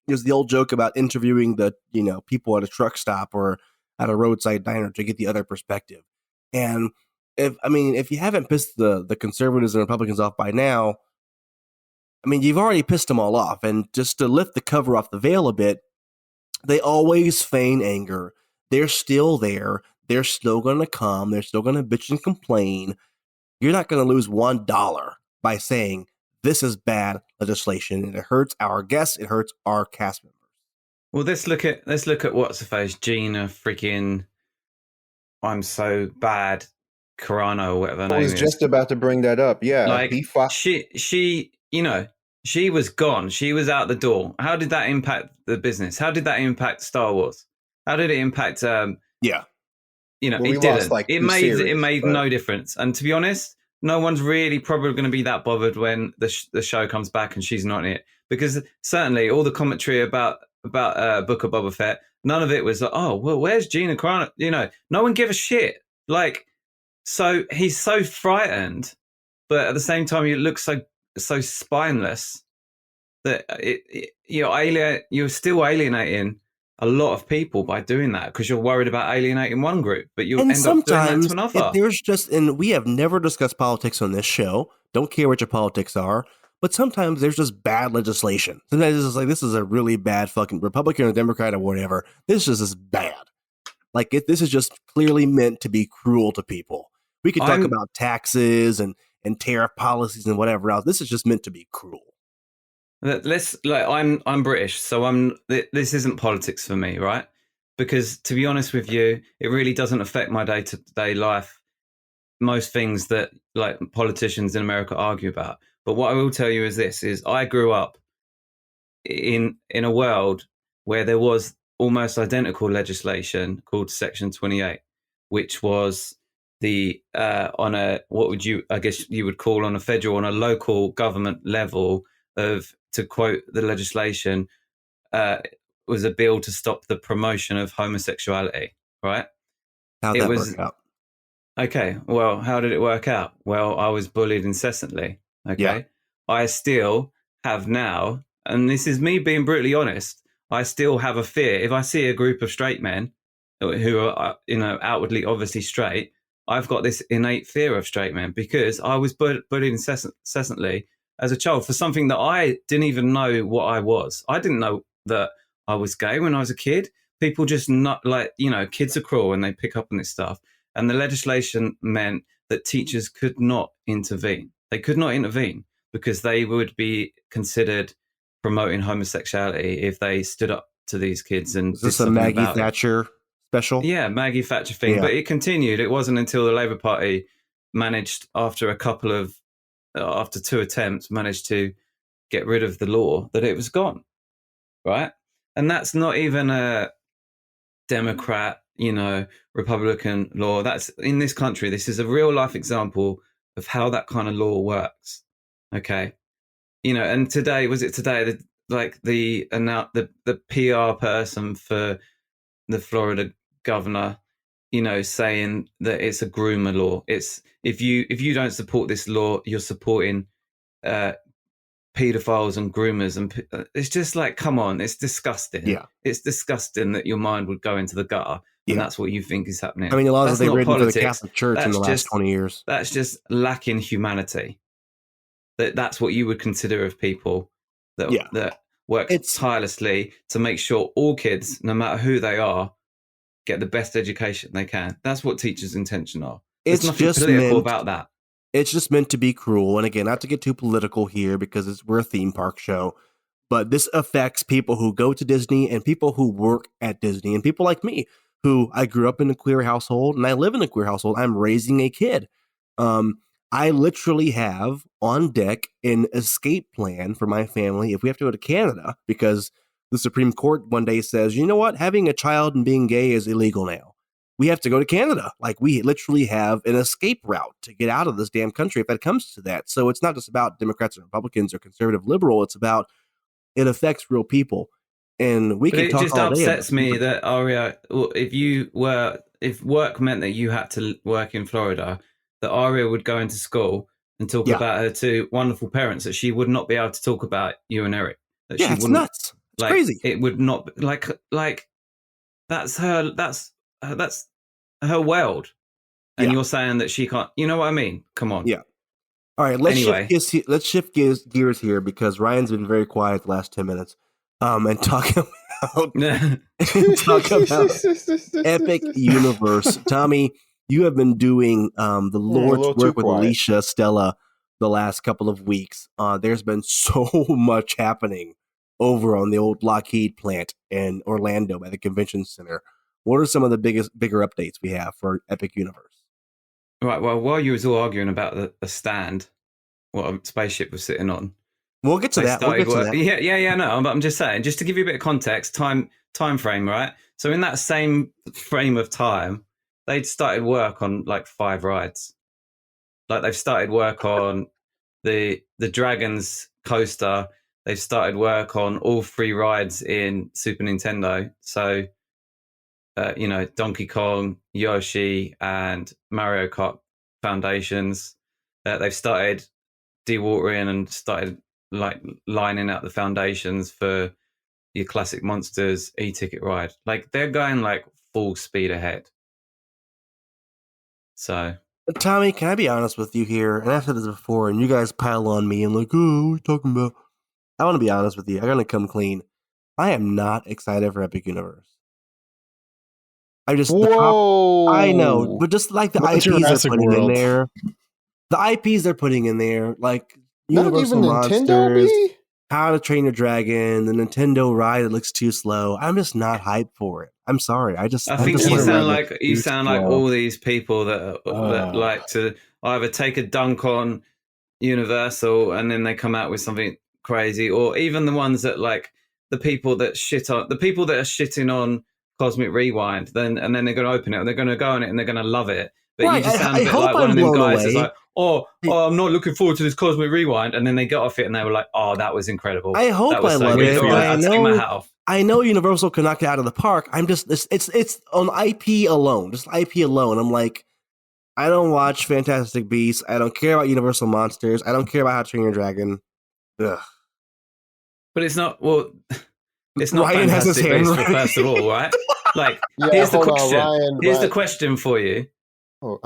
There's the old joke about interviewing the, people at a truck stop or at a roadside diner to get the other perspective. And if you haven't pissed the conservatives and Republicans off by now, you've already pissed them all off. And just to lift the cover off the veil a bit, they always feign anger. They're still there. They're still going to come. They're still going to bitch and complain. You're not going to lose $1 by saying this is bad legislation, and it hurts our guests. It hurts our cast members. Well, let's look at what's her face, Gina freaking I'm so bad, Carano or whatever her name is. I was just about to bring that up. Yeah, like she she was gone. She was out the door. How did that impact the business? How did that impact Star Wars? How did it impact? Well, it didn't. It made no difference. And to be honest, no one's really probably going to be that bothered when the show comes back and she's not in it, because certainly all the commentary about Book of Boba Fett, none of it was like, oh well, where's Gina Carano? No one give a shit. Like, so he's so frightened, but at the same time, he looks so spineless that you're still alienating a lot of people by doing that, because you're worried about alienating one group, but you'll end up doing that to another. And we have never discussed politics on this show. Don't care what your politics are, but sometimes there's just bad legislation. Sometimes it's just like, this is a really bad fucking Republican or Democrat or whatever. This is just bad. Like, this is just clearly meant to be cruel to people. We could talk about taxes and tariff policies and whatever else. This is just meant to be cruel. I'm British, so this isn't politics for me, right? Because to be honest with you, it really doesn't affect my day-to-day life. Most things that like politicians in America argue about. But what I will tell you is this: is I grew up in a world where there was almost identical legislation called Section 28, which was the on a I guess you would call on a federal, on a local government level of, to quote the legislation, was a bill to stop the promotion of homosexuality, right? How'd that work out? Okay, well, how did it work out? Well, I was bullied incessantly, okay? Yeah. I still have now, and this is me being brutally honest, I still have a fear. If I see a group of straight men who are, outwardly obviously straight, I've got this innate fear of straight men, because I was bullied incessantly as a child for something that I didn't even know what I was. I didn't know that I was gay when I was a kid. People just not kids are cruel when they pick up on this stuff. And the legislation meant that teachers could not intervene. They could not intervene because they would be considered promoting homosexuality if they stood up to these kids and Is this a Maggie Thatcher special? Yeah, Maggie Thatcher thing. But it continued. It wasn't until the Labour Party managed, after 2 attempts, managed to get rid of the law, that it was gone. Right? And that's not even a Democrat, Republican law. That's in this country. This is a real life example of how that kind of law works. Okay. And today, the PR person for the Florida governor, saying that it's a groomer law. It's if you don't support this law, you're supporting pedophiles and groomers, and it's just like, come on, it's disgusting. Yeah, it's disgusting that your mind would go into the gutter, and that's what you think is happening. I mean, the laws that they've written for the Catholic Church in the last 20 years. That's just lacking humanity. That's what you would consider of people that work tirelessly to make sure all kids, no matter who they are, get the best education they can. That's what teachers' intention are. There's nothing political about that. It's just meant to be cruel. And again, not to get too political here because we're a theme park show, but this affects people who go to Disney and people who work at Disney and people like me who I grew up in a queer household and I live in a queer household. I'm raising a kid. I literally have on deck an escape plan for my family if we have to go to Canada because the Supreme Court one day says, you know what, having a child and being gay is illegal now. We have to go to Canada. Like, we literally have an escape route to get out of this damn country if that comes to that. So it's not just about Democrats or Republicans or conservative liberal. It's about, it affects real people. And we can talk all day. It just upsets me that, Aria, if work meant that you had to work in Florida, that Aria would go into school and talk about her two wonderful parents that she would not be able to talk about you and Eric. That she it's nuts. It's crazy. It would not like that's her world. And you're saying that she can't. You know what I mean? Come on. Yeah. All right. Let's shift gears here because Ryan's been very quiet the last 10 minutes. And talk about Epic Universe. Tommy, you have been doing the Lord's work with Alicia Stella the last couple of weeks. There's been so much happening over on the old Lockheed plant in Orlando by the convention center. What are some of the bigger updates we have for Epic Universe? Right. Well, while you was all arguing about the stand, what a spaceship was sitting on. We'll get to that. Yeah. No, but I'm just saying, just to give you a bit of context, time frame, right? So in that same frame of time, they'd started work on like 5 rides. Like they've started work on the Dragons coaster. They've started work on all 3 rides in Super Nintendo. So, Donkey Kong, Yoshi, and Mario Kart foundations. They've started dewatering and started like lining out the foundations for your classic Monsters e-ticket ride. Like they're going like full speed ahead. So, Tommy, can I be honest with you here? And I've said this before, and you guys pile on me and like, oh, what are you talking about? I want to be honest with you. I'm gonna come clean. I am not excited for Epic Universe. I know, but just like the IPs they're putting in there, like Universal Monsters, How to Train Your Dragon, the Nintendo ride that looks too slow. I'm just not hyped for it. I'm sorry. I think you sound like all these people that like to either take a dunk on Universal and then they come out with something crazy, or even the ones that like the people that are shitting on Cosmic Rewind, and then they're going to open it and they're going to go on it and they're going to love it. But you just sound a bit like one of them guys that's like, I'm not looking forward to this Cosmic Rewind, and then they got off it and they were like, oh, that was incredible. I hope I love it. I know Universal can knock it out of the park. I'm just it's on IP alone, just IP alone. I'm like, I don't watch Fantastic Beasts. I don't care about Universal Monsters. I don't care about How to Train Your Dragon. Ugh. But it's not Ryan has his hand right. First of all, right? Like, here's the question. Here's the question for you.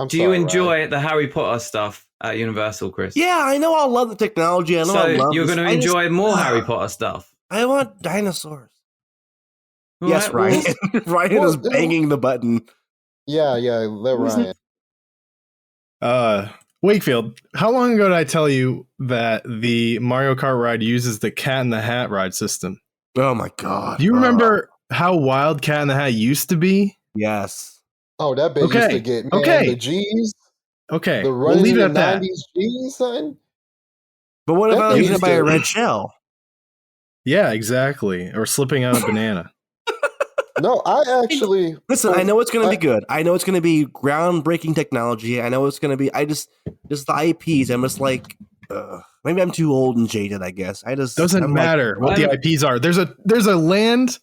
Do you enjoy the Harry Potter stuff at Universal, Chris? Yeah, I know I love the technology. I know I love you're going to enjoy more Harry Potter stuff. I want dinosaurs. All yes, Ryan. Ryan is banging the button. Yeah, let Ryan. Wakefield, how long ago did I tell you that the Mario Kart ride uses the Cat in the Hat ride system? Oh my god! Do you remember how wild Cat in the Hat used to be? Yes. Oh, that bit used to get the G's. Okay, The we'll leave it at that. 90s G's, son. But what about getting hit by a red shell? Yeah, exactly. Or slipping on a banana. No, I actually listen. I know it's going to be good. I know it's going to be groundbreaking technology. I know it's going to be. I just the IPs. I'm just like, maybe I'm too old and jaded. I guess I just doesn't matter what the IPs are. There's a land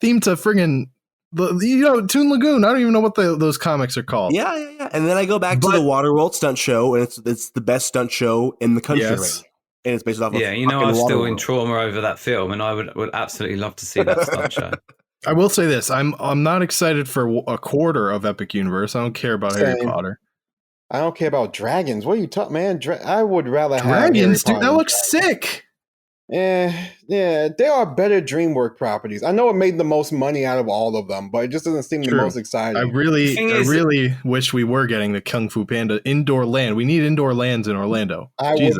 theme to friggin' Toon Lagoon. I don't even know what those comics are called. Yeah. And then I go back to the Waterworld stunt show, and it's the best stunt show in the country right now. And it's based off of I'm still in trauma over that film, and I would absolutely love to see that stunt show. I will say this: I'm not excited for a quarter of Epic Universe. I don't care about Harry Potter. I don't care about dragons. What are you talking, man? I would rather dragons, have dude. That looks sick. Yeah, there are better DreamWorks properties. I know it made the most money out of all of them, but it just doesn't seem the most exciting. I really wish we were getting the Kung Fu Panda indoor land. We need indoor lands in Orlando. Here's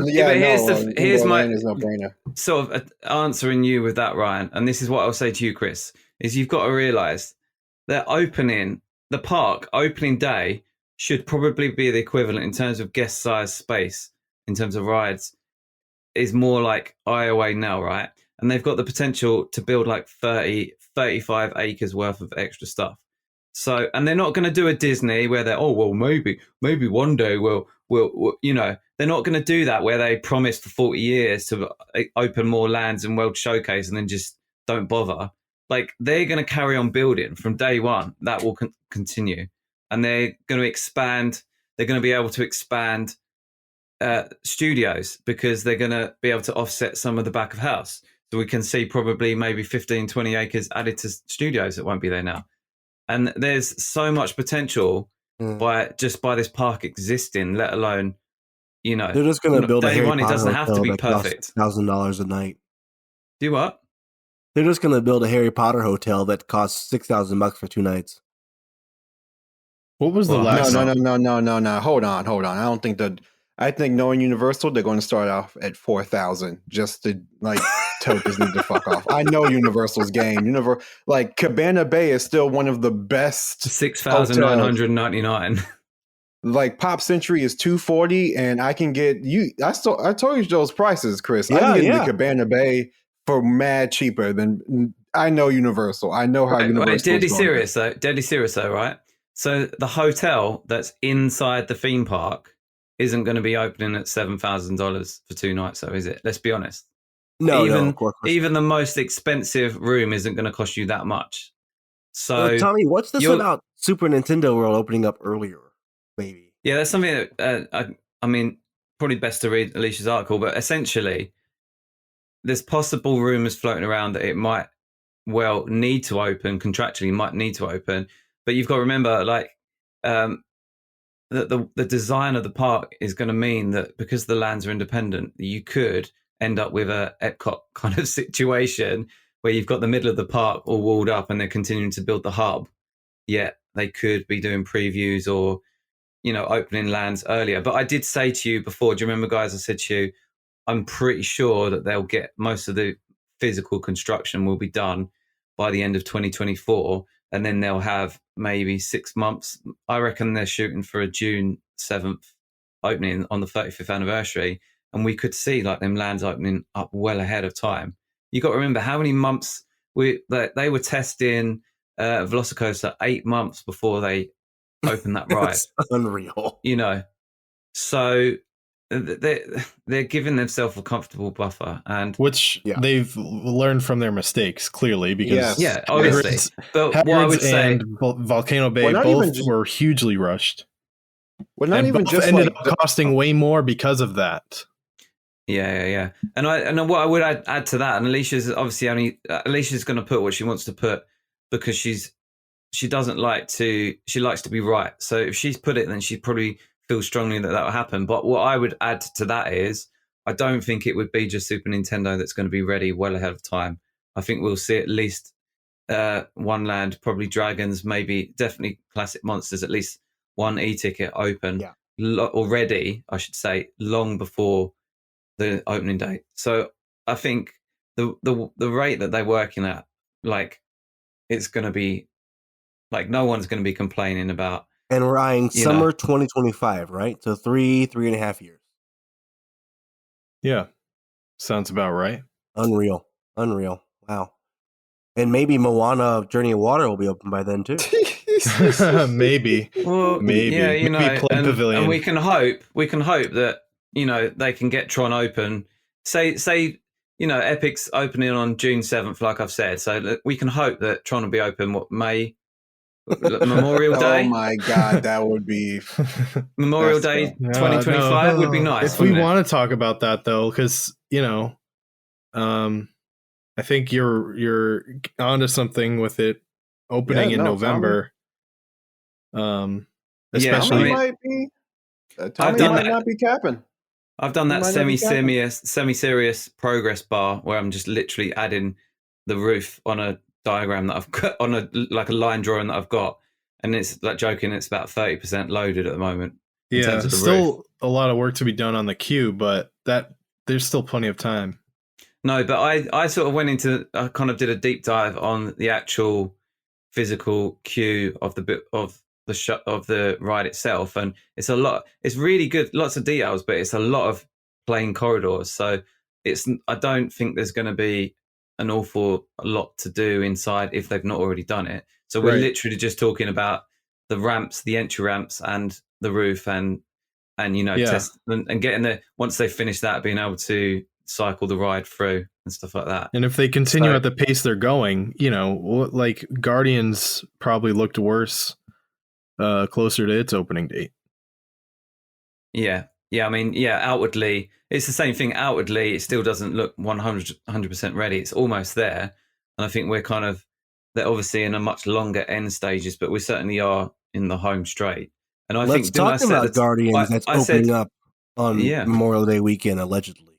my is no brainer. Sort of answering you with that, Ryan, and this is what I'll say to you, Chris, is you've got to realize that the park opening day should probably be the equivalent in terms of guest size space, in terms of rides, is more like IOA now, right? And they've got the potential to build like 30, 35 acres worth of extra stuff. So, and they're not going to do a Disney where they're, maybe one day we'll they're not going to do that where they promise for 40 years to open more lands and World Showcase and then just don't bother. Like, they're going to carry on building from day one. That will continue. And they're going to expand. They're going to be able to expand studios because they're going to be able to offset some of the back of house. So we can see probably maybe 15, 20 acres added to studios that won't be there now. And there's so much potential by this park existing, let alone, they're just going to build a Harry Potter it doesn't have to be perfect. $1,000 a night. Do what? They're just going to build a Harry Potter hotel that costs $6,000 for 2 nights. What was the last? No. Hold on. I think knowing Universal, they're going to start off at 4,000 just to tell Disney to fuck off. I know Universal's game. Cabana Bay is still one of the best. 6,999. Pop Century is $240, and I can get you. I told you those prices, Chris. I can get the Cabana Bay for mad cheaper than I know Universal. I know how Universal. Wait, deadly serious though, right? So the hotel that's inside the theme park isn't going to be opening at $7,000 for 2 nights, though, is it? Let's be honest. No, of course. Even the most expensive room isn't going to cost you that much. So, Tommy, what's this about Super Nintendo World opening up earlier? Maybe. Yeah, that's something that I mean, probably best to read Alicia's article, but essentially, there's possible rumors floating around that it might need to open contractually, might need to open, but you've got to remember, that the design of the park is going to mean that because the lands are independent, you could end up with a Epcot kind of situation where you've got the middle of the park all walled up and they're continuing to build the hub, yet they could be doing previews or, opening lands earlier. But I did say to you before, do you remember, guys, I said to you, I'm pretty sure that they'll get most of the physical construction will be done by the end of 2024. And then they'll have maybe 6 months. I reckon they're shooting for a June 7th opening on the 35th anniversary. And we could see them lands opening up well ahead of time. You got to remember how many months they were testing Velocicoaster 8 months before they opened that ride. That's unreal. So they're giving themselves a comfortable buffer, and which they've learned from their mistakes clearly, because obviously. But what I would say, Volcano Bay both were hugely rushed. Well, not even just ended up costing way more because of that. Yeah. And what I would add to that, and Alicia's obviously Alicia's going to put what she wants to put because she likes to be right. So if she's put it, then she probably feel strongly that will happen. But what I would add to that is I don't think it would be just Super Nintendo that's going to be ready well ahead of time. I think we'll see at least one land, probably Dragons, maybe definitely Classic Monsters, at least one e-ticket open already, I should say, long before the opening date. So I think the rate that they're working at, like, it's going to be like no one's going to be complaining about. And we're eyeing summer 2025, right? So 3.5 years. Yeah, sounds about right. Unreal. Wow. And maybe Moana Journey of Water will be open by then too. Maybe. Well, maybe. Yeah, maybe Play Pavilion. And we can hope that they can get Tron open. Say Epic's opening on June 7th, like I've said. So we can hope that Tron will be open May. Memorial Day. Oh my God, that would be Memorial Day 2025 would be nice. If we want to talk about that though, because I think you're onto something with it opening in November. Especially might be. Tommy might not be capping. I've done that semi-serious progress bar where I'm just literally adding the roof on a diagram that I've got on a line drawing that I've got, and it's like joking. It's about 30% loaded at the moment. Yeah, there's still a lot of work to be done on the queue, but there's still plenty of time. No, but I sort of I kind of did a deep dive on the actual physical queue of the ride itself, and it's a lot. It's really good, lots of details, but it's a lot of plain corridors. So I don't think there's going to be an awful lot to do inside if they've not already done it. So we're literally just talking about the ramps, the entry ramps, and the roof, and test and getting there. Once they finish that, being able to cycle the ride through and stuff like that. And if they continue at the pace they're going, like Guardians probably looked worse closer to its opening date. Yeah. I mean, outwardly, it's the same thing. Outwardly, it still doesn't look 100% ready. It's almost there. And I think they're obviously in a much longer end stages, but we certainly are in the home straight. And Let's talk about Guardians that's opening up on Memorial Day weekend, allegedly.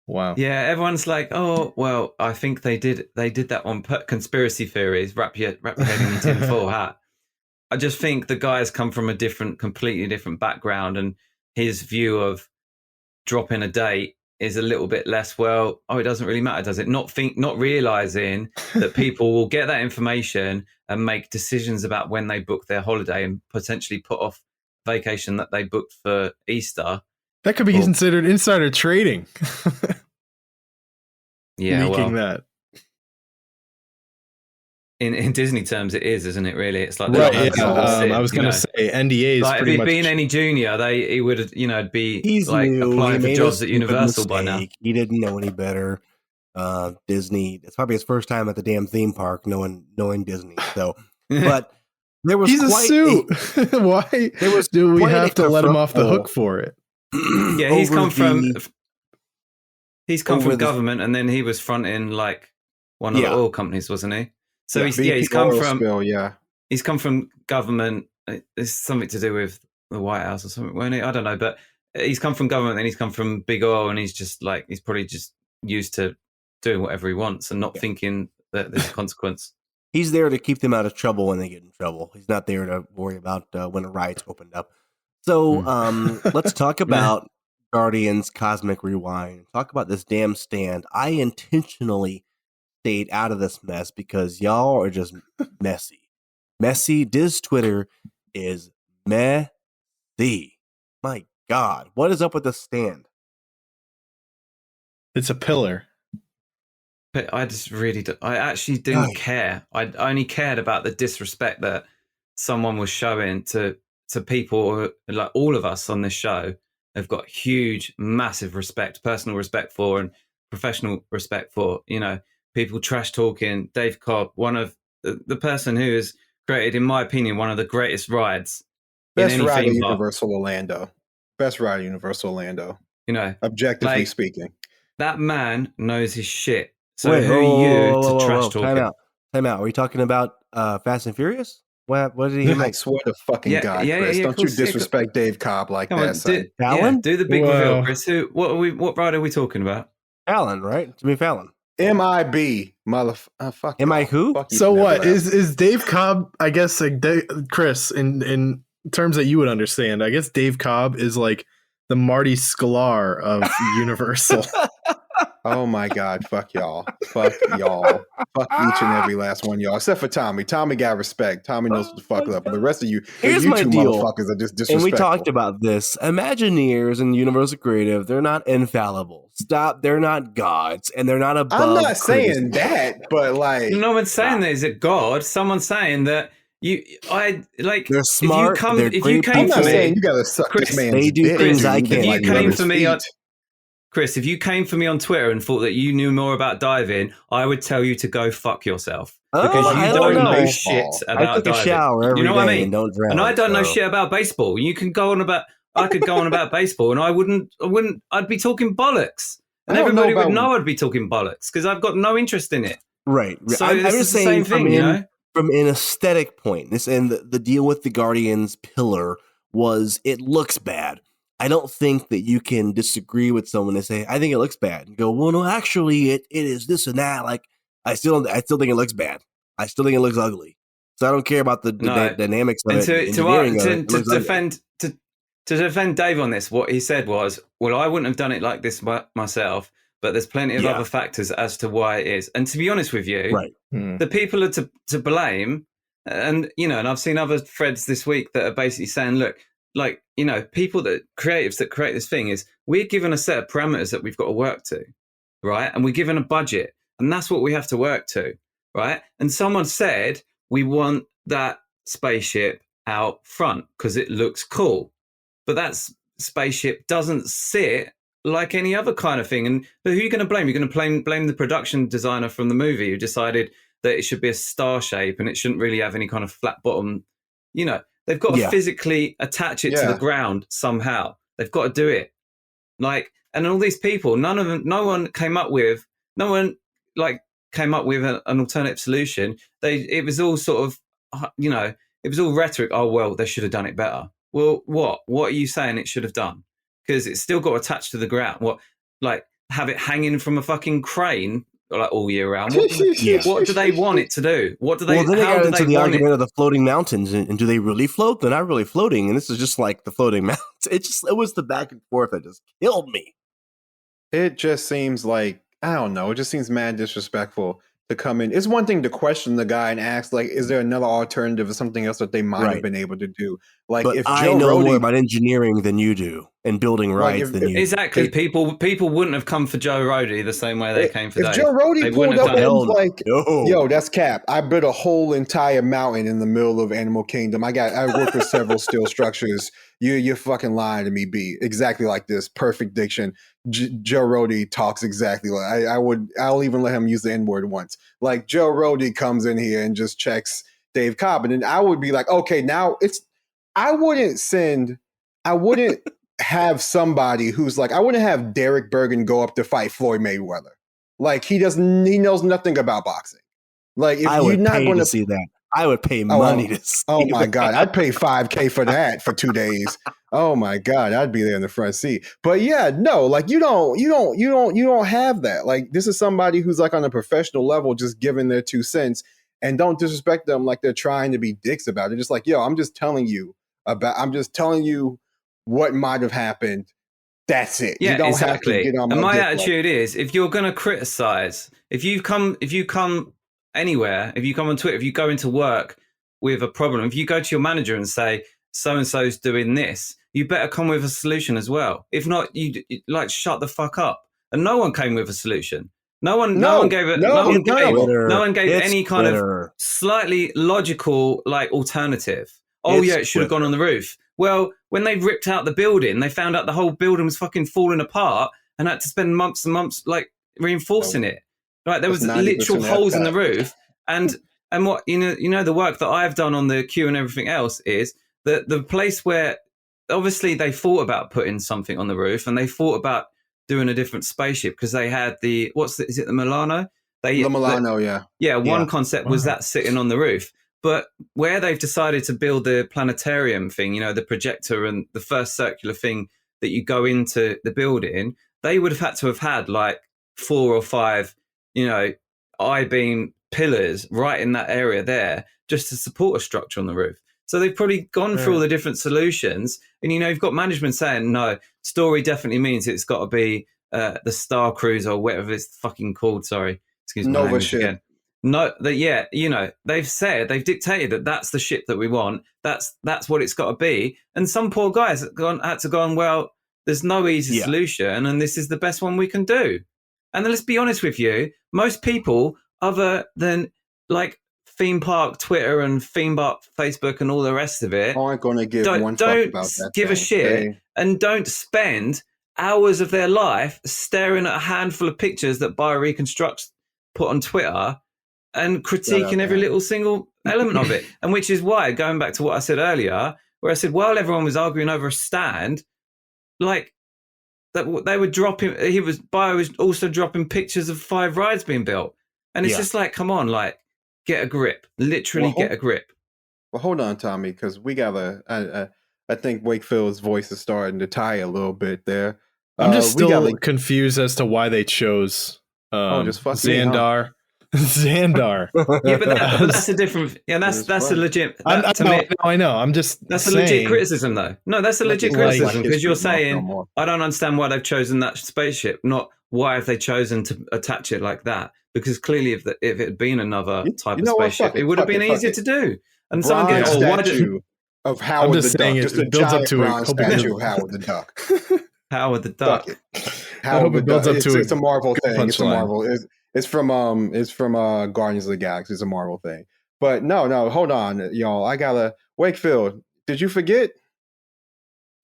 Wow. Yeah, everyone's like, oh, well, I think they did that on conspiracy theories, wrap your head in a tinfoil hat. I just think the guy's come from a completely different background, and his view of dropping a date is a little bit less, it doesn't really matter, does it? Not realizing that people will get that information and make decisions about when they book their holiday and potentially put off vacation that they booked for Easter. That could be considered insider trading. Leaking that. In Disney terms, it is, isn't it? Really, it's like I was going to say NDAs. Like if he'd been any junior, he would, be like applying for jobs at Universal by now. He didn't know any better. Disney. It's probably his first time at the damn theme park, knowing Disney. So, but there was he's a suit. Why? Do we have to let him off the hook for it? Yeah, he's come from government, and then he was fronting like one of the oil companies, wasn't he? So he's come from he's come from government. It's something to do with the White House or something, weren't it? I don't know, but he's come from government, and he's come from big oil, and he's just like he's probably just used to doing whatever he wants and not thinking that there's a consequence. He's there to keep them out of trouble when they get in trouble. He's not there to worry about when a riot's opened up. So let's talk about Guardians Cosmic Rewind. Talk about this damn stand. I intentionally stayed out of this mess because y'all are just messy. Diz Twitter is messy. My God, what is up with this stand? It's a pillar. But I just really I actually didn't care. I only cared about the disrespect that someone was showing to people who, like all of us on this show have got huge, massive respect, personal respect for, and professional respect for. People trash talking Dave Cobb, one of the person who has created, in my opinion, one of the greatest rides. Best ride at Universal Orlando. Objectively speaking. That man knows his shit. So who are you to trash talk? Time out. Are we talking about Fast and Furious? What did he make? I swear to fucking God, Chris. Don't you disrespect Dave Cobb like that, Fallon? Do the big reveal, Chris. What ride are we talking about? Fallon, right? Jimmy Fallon. MIB, motherfucker. Am I who? So what is Dave Cobb? I guess like Chris in terms that you would understand, I guess Dave Cobb is like the Marty Sklar of Universal. Oh my God, fuck y'all. Fuck y'all. Fuck each and every last one of y'all. Except for Tommy. Tommy got respect. Tommy knows what the fuck up. But the rest of you, Here's you my two deal. motherfuckers are just disrespectful. And we talked about this. Imagineers and Universal Creative, they're not infallible. Stop. They're not gods. And they're not above I'm not criticism. saying that, but like... No one's saying that is a god. Someone's saying that they're smart. They're if great you came I'm people. not for saying me, you gotta suck Chris, this man's they do dick, things dude, I and, can't. If you like, came rub his for me on feet. Chris, if you came for me on Twitter and thought that you knew more about diving, I would tell you to go fuck yourself. Because I you don't don't know know. shit I about take a diving. shower every You know what I day mean? and don't drown. And I don't know so. shit about baseball. You can go on about I could go on about baseball and I'd be talking bollocks. And I don't know everybody would about- know I'd be talking bollocks because I've got no interest in it. Right. So I'm this just is the saying same thing, you know? from an aesthetic point, the deal with the Guardians pillar was it looks bad. I don't think that you can disagree with someone and say, I think it looks bad, and go, well, no, actually it is this and that. Like I still think it looks bad. I still think it looks ugly. So I don't care about the dynamics of and it. To defend Dave on this, what he said was, well, I wouldn't have done it like this myself, but there's plenty of other factors as to why it is. And to be honest with you, the people are to blame. And, you know, and I've seen other threads this week that are basically saying, look, like, you know, creatives that create this thing is we're given a set of parameters that we've got to work to, right? And we're given a budget and that's what we have to work to, right? And someone said, we want that spaceship out front because it looks cool. But that spaceship doesn't sit like any other kind of thing. But who are you going to blame? You're going to blame the production designer from the movie who decided that it should be a star shape and it shouldn't really have any kind of flat bottom. You know, they've got to physically attach it to the ground somehow. They've got to do it. Like, and all these people, no one came up with an alternative solution. It was all sort of, you know, it was all rhetoric. Oh, well, they should have done it better. Well, what are you saying it should have done? Because it's still got attached to the ground. What, like, have it hanging from a fucking crane like all year round? What do they want it to do? What do they? Well, then how they got do into they the want argument it? of the floating mountains, and do they really float? They're not really floating, and this is just like the floating mountains. It was the back and forth that just killed me. It just seems like, I don't know, it just seems mad disrespectful to come in. It's one thing to question the guy and ask, like, is there another alternative or something else that they might have been able to do? Like, but if I Joe know Rody, more about engineering than you do and building rides than you do. Exactly. People wouldn't have come for Joe Rody the same way they came for Dave. If Joe Rody pulled up and was like, yo, that's cap. I built a whole entire mountain in the middle of Animal Kingdom. I work with several steel structures. You're fucking lying to me, B. Exactly like this. Perfect diction. Joe Rody talks exactly like I'll even let him use the N-word once. Like Joe Rody comes in here and just checks Dave Cobb. And then I would be like, okay, now I wouldn't have somebody who's like, I wouldn't have Derek Bergen go up to fight Floyd Mayweather. Like he knows nothing about boxing. Like if I you're would not pay going to see that. I would pay money to see. Oh my that. God, I'd pay $5,000 for that for 2 days. Oh my God, I'd be there in the front seat. But yeah, no, like you don't have that. Like this is somebody who's like on a professional level, just giving their 2 cents, and don't disrespect them like they're trying to be dicks about it. Just like, yo, I'm just telling you what might have happened. That's it. Yeah, you don't exactly. have to get on and my dick attitude is, if you're going to criticize, if you come anywhere, if you come on Twitter, if you go into work with a problem, if you go to your manager and say so-and-so's doing this, you better come with a solution as well. If not, you like shut the fuck up. And no one came with a solution. No one gave any kind of slightly logical like alternative. Oh yeah, it should have gone on the roof. Well, when they ripped out the building, they found out the whole building was fucking falling apart and had to spend months and months like reinforcing it. Right, there was literal holes in the roof, and what you know the work that I've done on the queue and everything else is that the place where obviously they thought about putting something on the roof and they thought about doing a different spaceship because they had is it the Milano? One concept was that sitting on the roof, but where they've decided to build the planetarium thing, you know, the projector and the first circular thing that you go into the building, they would have had to have had like 4 or 5. You know, I-beam pillars right in that area there just to support a structure on the roof. So they've probably gone through all the different solutions. And, you've got management saying, no, story definitely means it's got to be the Star Cruiser or whatever it's fucking called. Sorry. Excuse me. Nova ship. Again. No, they've said, they've dictated that that's the ship that we want. That's what it's got to be. And some poor guys had to go, well, there's no easy solution, and this is the best one we can do. And then let's be honest with you, most people, other than like theme park Twitter and theme park Facebook and all the rest of it, aren't going to give one fuck about that. Don't give a shit and don't spend hours of their life staring at a handful of pictures that BioReconstruct put on Twitter and critiquing every little single element of it. And which is why, going back to what I said earlier, where I said, while everyone was arguing over a stand, like that they were dropping, Bio was also dropping pictures of 5 rides being built. And it's just like, come on, like, get a grip. Literally get a grip. Well, hold on, Tommy, because we got I think Wakefield's voice is starting to tie a little bit there. I'm just still confused as to why they chose Xandar. Xandar. Yeah, but that's a different. Yeah, that's a legit. I know. I'm just. That's a legit criticism, though. No, that's a legit criticism because you're saying I don't understand why they've chosen that spaceship, not why have they chosen to attach it like that. Because clearly, if it had been another type of spaceship, it would have been easier to do. And someone gets, why did of Howard the Duck? Just a giant bronze statue of Howard the Duck. Howard the Duck. Howard the Duck. It's a Marvel thing. It's a Marvel. It's from Guardians of the Galaxy. It's a Marvel thing. But no, hold on, y'all. I gotta Wakefield. Did you forget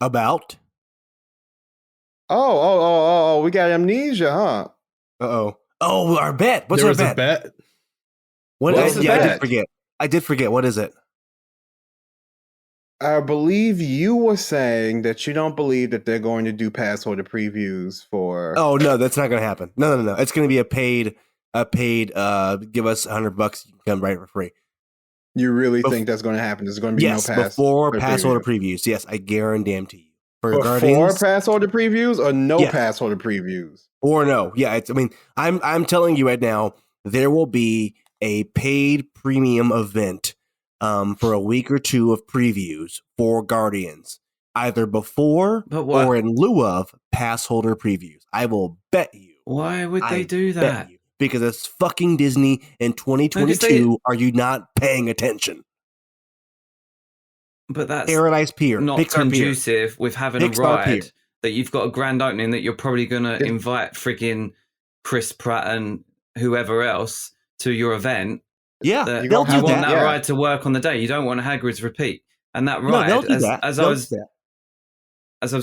about? Oh, we got amnesia, huh? Oh, our bet. What's our bet? Bet? What's the bet? I did forget. What is it? I believe you were saying that you don't believe that they're going to do pass holder previews for. Oh no, that's not going to happen. No. It's going to be a paid. Give us $100. You can come right for free. You really think that's going to happen? There's going to be no pass before pass holder previews. Yes, I guarantee to you. Before pass holder previews or no pass holder previews or no? Yeah, I'm telling you right now, there will be a paid premium event for a week or two of previews for Guardians, either before or in lieu of pass holder previews. I will bet you. Why would they do that? Because it's fucking Disney in 2022. Are you not paying attention? But that's Paradise Pier, not Pixar conducive Pier. with having Pixar a ride Pier. That you've got a grand opening that you're probably going to invite freaking Chris Pratt and whoever else to your event. Yeah, they'll do want that ride to work on the day. You don't want Hagrid's repeat. And that ride, as I was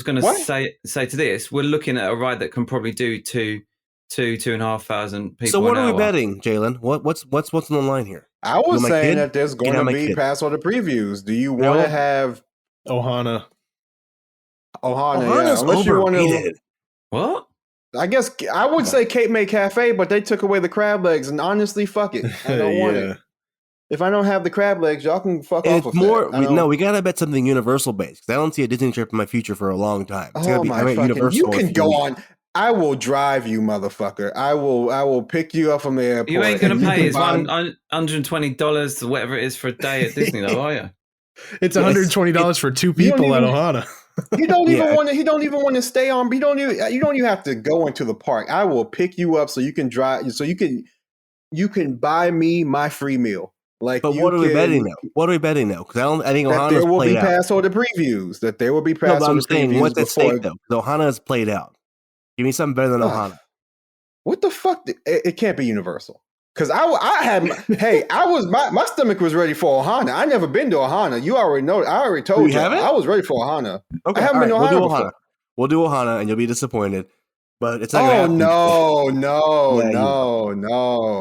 going to say to this, we're looking at a ride that can probably do 2,500 people. So what are we betting, Jalen? What's on the line here? I was saying that there's going to be pass holder previews. Do you want to have Ohana? Yeah. Unless you want to. What? I guess I would say Cape May Cafe, but they took away the crab legs, and honestly, fuck it. I don't want it. If I don't have the crab legs, y'all can fuck off. It's more. We gotta bet something Universal based because I don't see a Disney trip in my future for a long time. It's my fucking! Universal. You can go on. I will drive you, motherfucker. I will pick you up from the airport. You ain't gonna pay his $120 or whatever it is for a day at Disney, though, are you? It's $120 for 2 people at Ohana. You don't even want to. He don't even want to stay on. You don't even have to go into the park. I will pick you up so you can drive. So you can buy me my free meal. Like, but what are we betting now? What are we betting now? Because I think Ohana's there will played be pass holder previews. That there will be pass holder previews. What's at stake though? Because Ohana has played out. Give me something better than Ohana. What the fuck? It can't be Universal. Because my stomach was ready for Ohana. I never been to Ohana. You already know. I already told you. I was ready for Ohana. Okay, I haven't been to Ohana before. We'll do Ohana, and you'll be disappointed. But it's not. Oh no!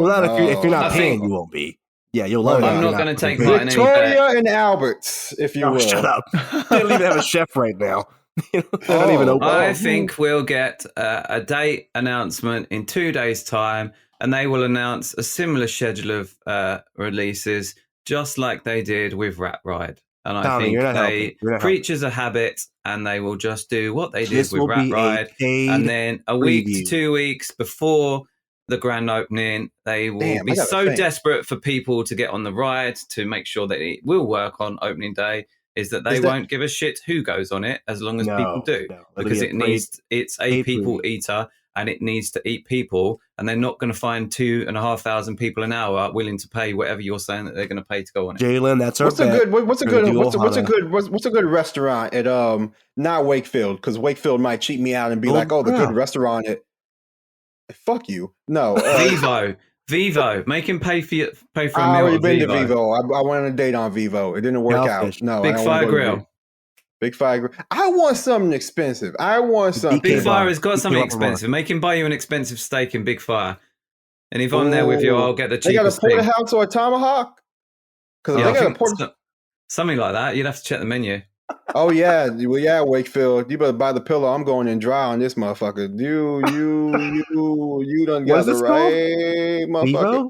Well, if you're not paying, you won't be. Yeah, you'll love it. I'm not going to take part in any Victoria and Albert's, if you will. Shut up! They don't even have a chef right now. Don't even open. I think we'll get a date announcement in 2 days' time, and they will announce a similar schedule of releases, just like they did with Rat Ride. And I think creatures of habit, and they will just do what they did with Rat Ride, and then a week to 2 weeks before the grand opening. They will be so desperate for people to get on the ride to make sure that it will work on opening day. Is that they won't give a shit who goes on it as long as people do, because it's a people eater and it needs to eat people, and they're not going to find 2,500 people an hour willing to pay whatever you're saying that they're going to pay to go on it. Jalen, that's our what's a good restaurant at not Wakefield, because Wakefield might cheat me out and be the good restaurant at fuck you. No, Vivo, make him pay for a meal. I already been to Vivo. I went on a date on Vivo. It didn't work out. No, Big Fire Grill. Big Fire Grill. I want something expensive. Big Fire has got something expensive. Make him buy you an expensive steak in Big Fire. And if I'm there with you, I'll get the cheapest thing. They got a porterhouse or a tomahawk? Something like that. You'd have to check the menu. Oh yeah, well yeah, Wakefield. You better buy the pillow. I'm going in dry on this motherfucker. You done got the right motherfucker. Vivo?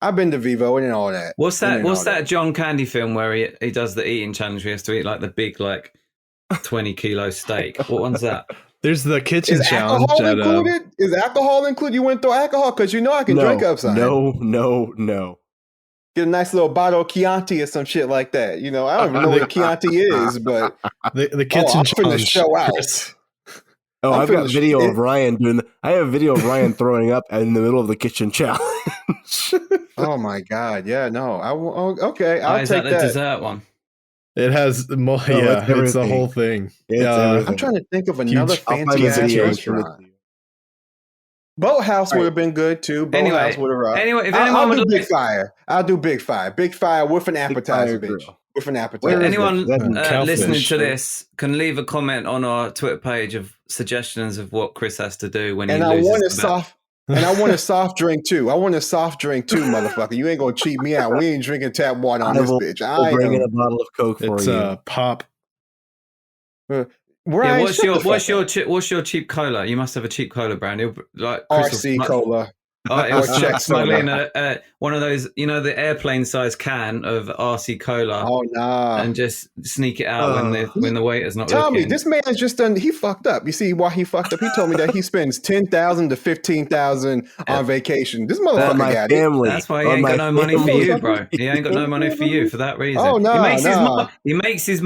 I've been to Vivo and all that. What's that John Candy film where he does the eating challenge? He has to eat like the big 20-kilo steak. What one's that? There's the kitchen challenge. Is alcohol included? You wouldn't throw alcohol because I can drink up something. No. Get a nice little bottle of Chianti or some shit like that. I don't even know what Chianti is, but the kitchen challenge. Show out. I've got video of Ryan I have a video of Ryan throwing up in the middle of the kitchen challenge. Oh my god! Yeah, no. Okay, I'll is take that the dessert one? It has it's the whole thing. I'm trying to think of another fancy restaurant. Boathouse would have been good too. Boathouse would have rocked. Anyway, if anyone would Big Fire, I'll do Big Fire. Big Fire with an appetizer, bitch. With an appetizer. Anyone listening to this can leave a comment on our Twitter page of suggestions of what Chris has to do when he loses the bet. And I want a soft drink too. Motherfucker. You ain't gonna cheat me out. We ain't drinking tap water on this bitch. I'm bringing a bottle of Coke for you. It's pop. What's your cheap cola? You must have a cheap cola brand. RC Cola. Check smuggling one of those, the airplane size can of RC Cola. Oh nah. And just sneak it out when the waiter's not looking. Tommy, this man has just done. He fucked up. You see why he fucked up? He told me that he spends $10,000 to $15,000 on vacation. This motherfucker got family. That's why he ain't got no money for you, bro. He ain't got no money for you for that reason. Oh no, he makes his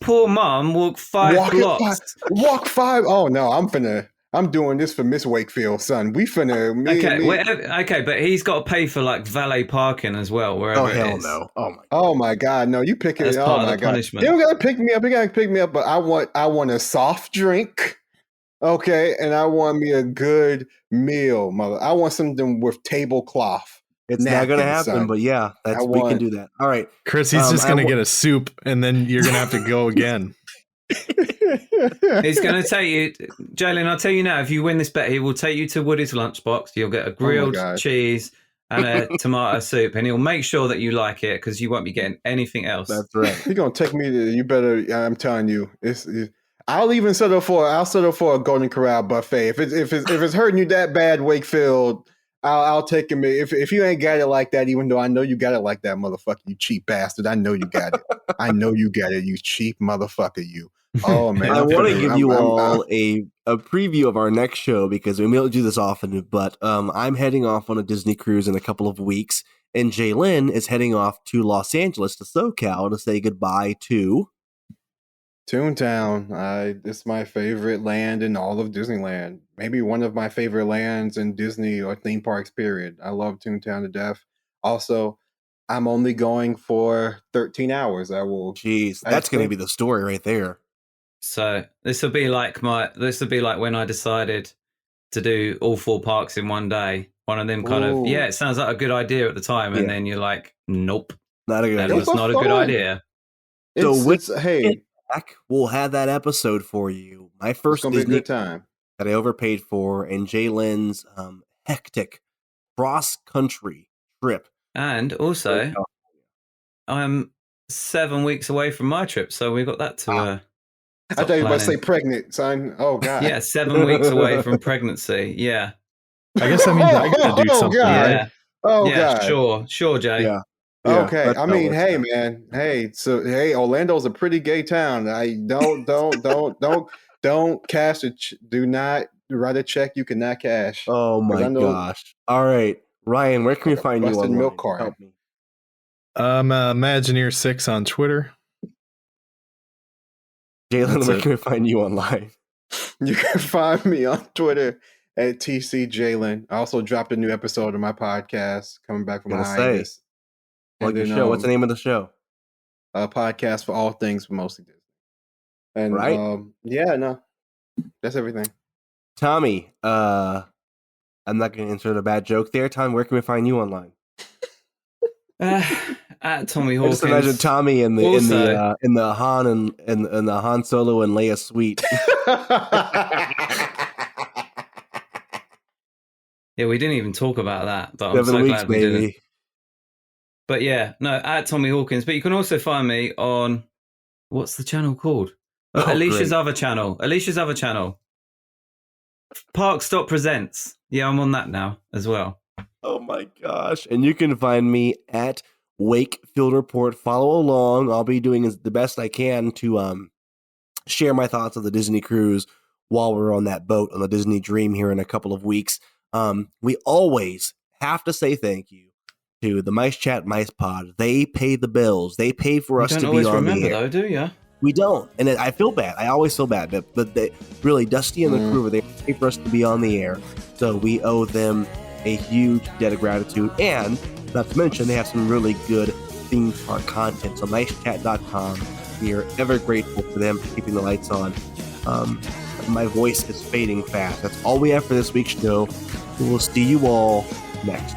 poor mom, walk 5 blocks. Walk 5. Oh no, I'm doing this for Miss Wakefield, son. We finna. Okay, but he's got to pay for valet parking as well. Wherever it is. No! Oh my god! No, you pick it. That's part of the punishment. You don't gotta pick me up. You gotta pick me up. But I want a soft drink. Okay, and I want me a good meal, mother. I want something with tablecloth. It's not gonna happen, son. But yeah, we can do that. All right, Chris. He's just gonna get a soup, and then you're gonna have to go again. He's going to take you, Jalen. I'll tell you now. If you win this bet, he will take you to Woody's lunchbox. You'll get a grilled cheese and a tomato soup, and he'll make sure that you like it because you won't be getting anything else. That's right. He's going to take me to. You better. I'm telling you, I'll even settle for a Golden Corral buffet if it's hurting you that bad, Wakefield. I'll take him. If you ain't got it like that, even though I know you got it like that, motherfucker, you cheap bastard. I know you got it. I know you got it. You cheap motherfucker. You. Oh man! I want to give you all a preview of our next show because we don't do this often. But I'm heading off on a Disney cruise in a couple of weeks, and Jalen is heading off to Los Angeles to SoCal to say goodbye to Toontown. It's my favorite land in all of Disneyland. Maybe one of my favorite lands in Disney or theme parks. Period. I love Toontown to death. Also, I'm only going for 13 hours. I will. Jeez, that's going to be the story right there. So this will be like when I decided to do all 4 parks in one day. One of them kind of, it sounds like a good idea at the time. And then you're like, nope, not a good idea. That was not a good idea. We'll have that episode for you. My first Disney time that I overpaid for, and Jalen's hectic cross-country trip. And also, I'm 7 weeks away from my trip, so we got that to I thought you were about to say pregnant, son. Oh, God. Yeah, 7 weeks away from pregnancy. Yeah. I guess that means I got to do something, right? Oh, God. Sure, Jay. Yeah. Okay. I mean, hey, man. Hey, Orlando's a pretty gay town. I don't cast do not write a check you cannot cash. Oh my gosh! All right, Ryan, where can we find you online? Milk carton. Help me. Imagineer6 on Twitter. Jalen, where can we find you online? You can find me on Twitter at TCJalen. I also dropped a new episode of my podcast coming back from my hiatus. Plug your show. What's the name of the show? A podcast for all things, but mostly Disney. And that's everything. Tommy, I'm not going to insert a bad joke there. Tommy, where can we find you online? At Tommy Hawkins. Just imagine Tommy in the Han and the Han Solo and Leia suite. Yeah, we didn't even talk about that. But 7 I'm so weeks, glad we didn't. But yeah, no, at Tommy Hawkins. But you can also find me on what's the channel called? Alicia's other channel. Park Stop Presents. Yeah, I'm on that now as well. Oh my gosh. And you can find me at Wakefield Report. Follow along. I'll be doing the best I can to share my thoughts of the Disney cruise while we're on that boat on the Disney Dream here in a couple of weeks. We always have to say thank you to the Mice Chat Mice Pod. They pay the bills. They pay for us to be on the air. You don't always remember though, do you? We don't, and I feel bad. I always feel bad, but they, really, Dusty and the crew, they pay for us to be on the air, so we owe them a huge debt of gratitude. And not to mention, they have some really good theme park content. So nicechat.com. We are ever grateful for them for keeping the lights on. My voice is fading fast. That's all we have for this week's show. We will see you all next.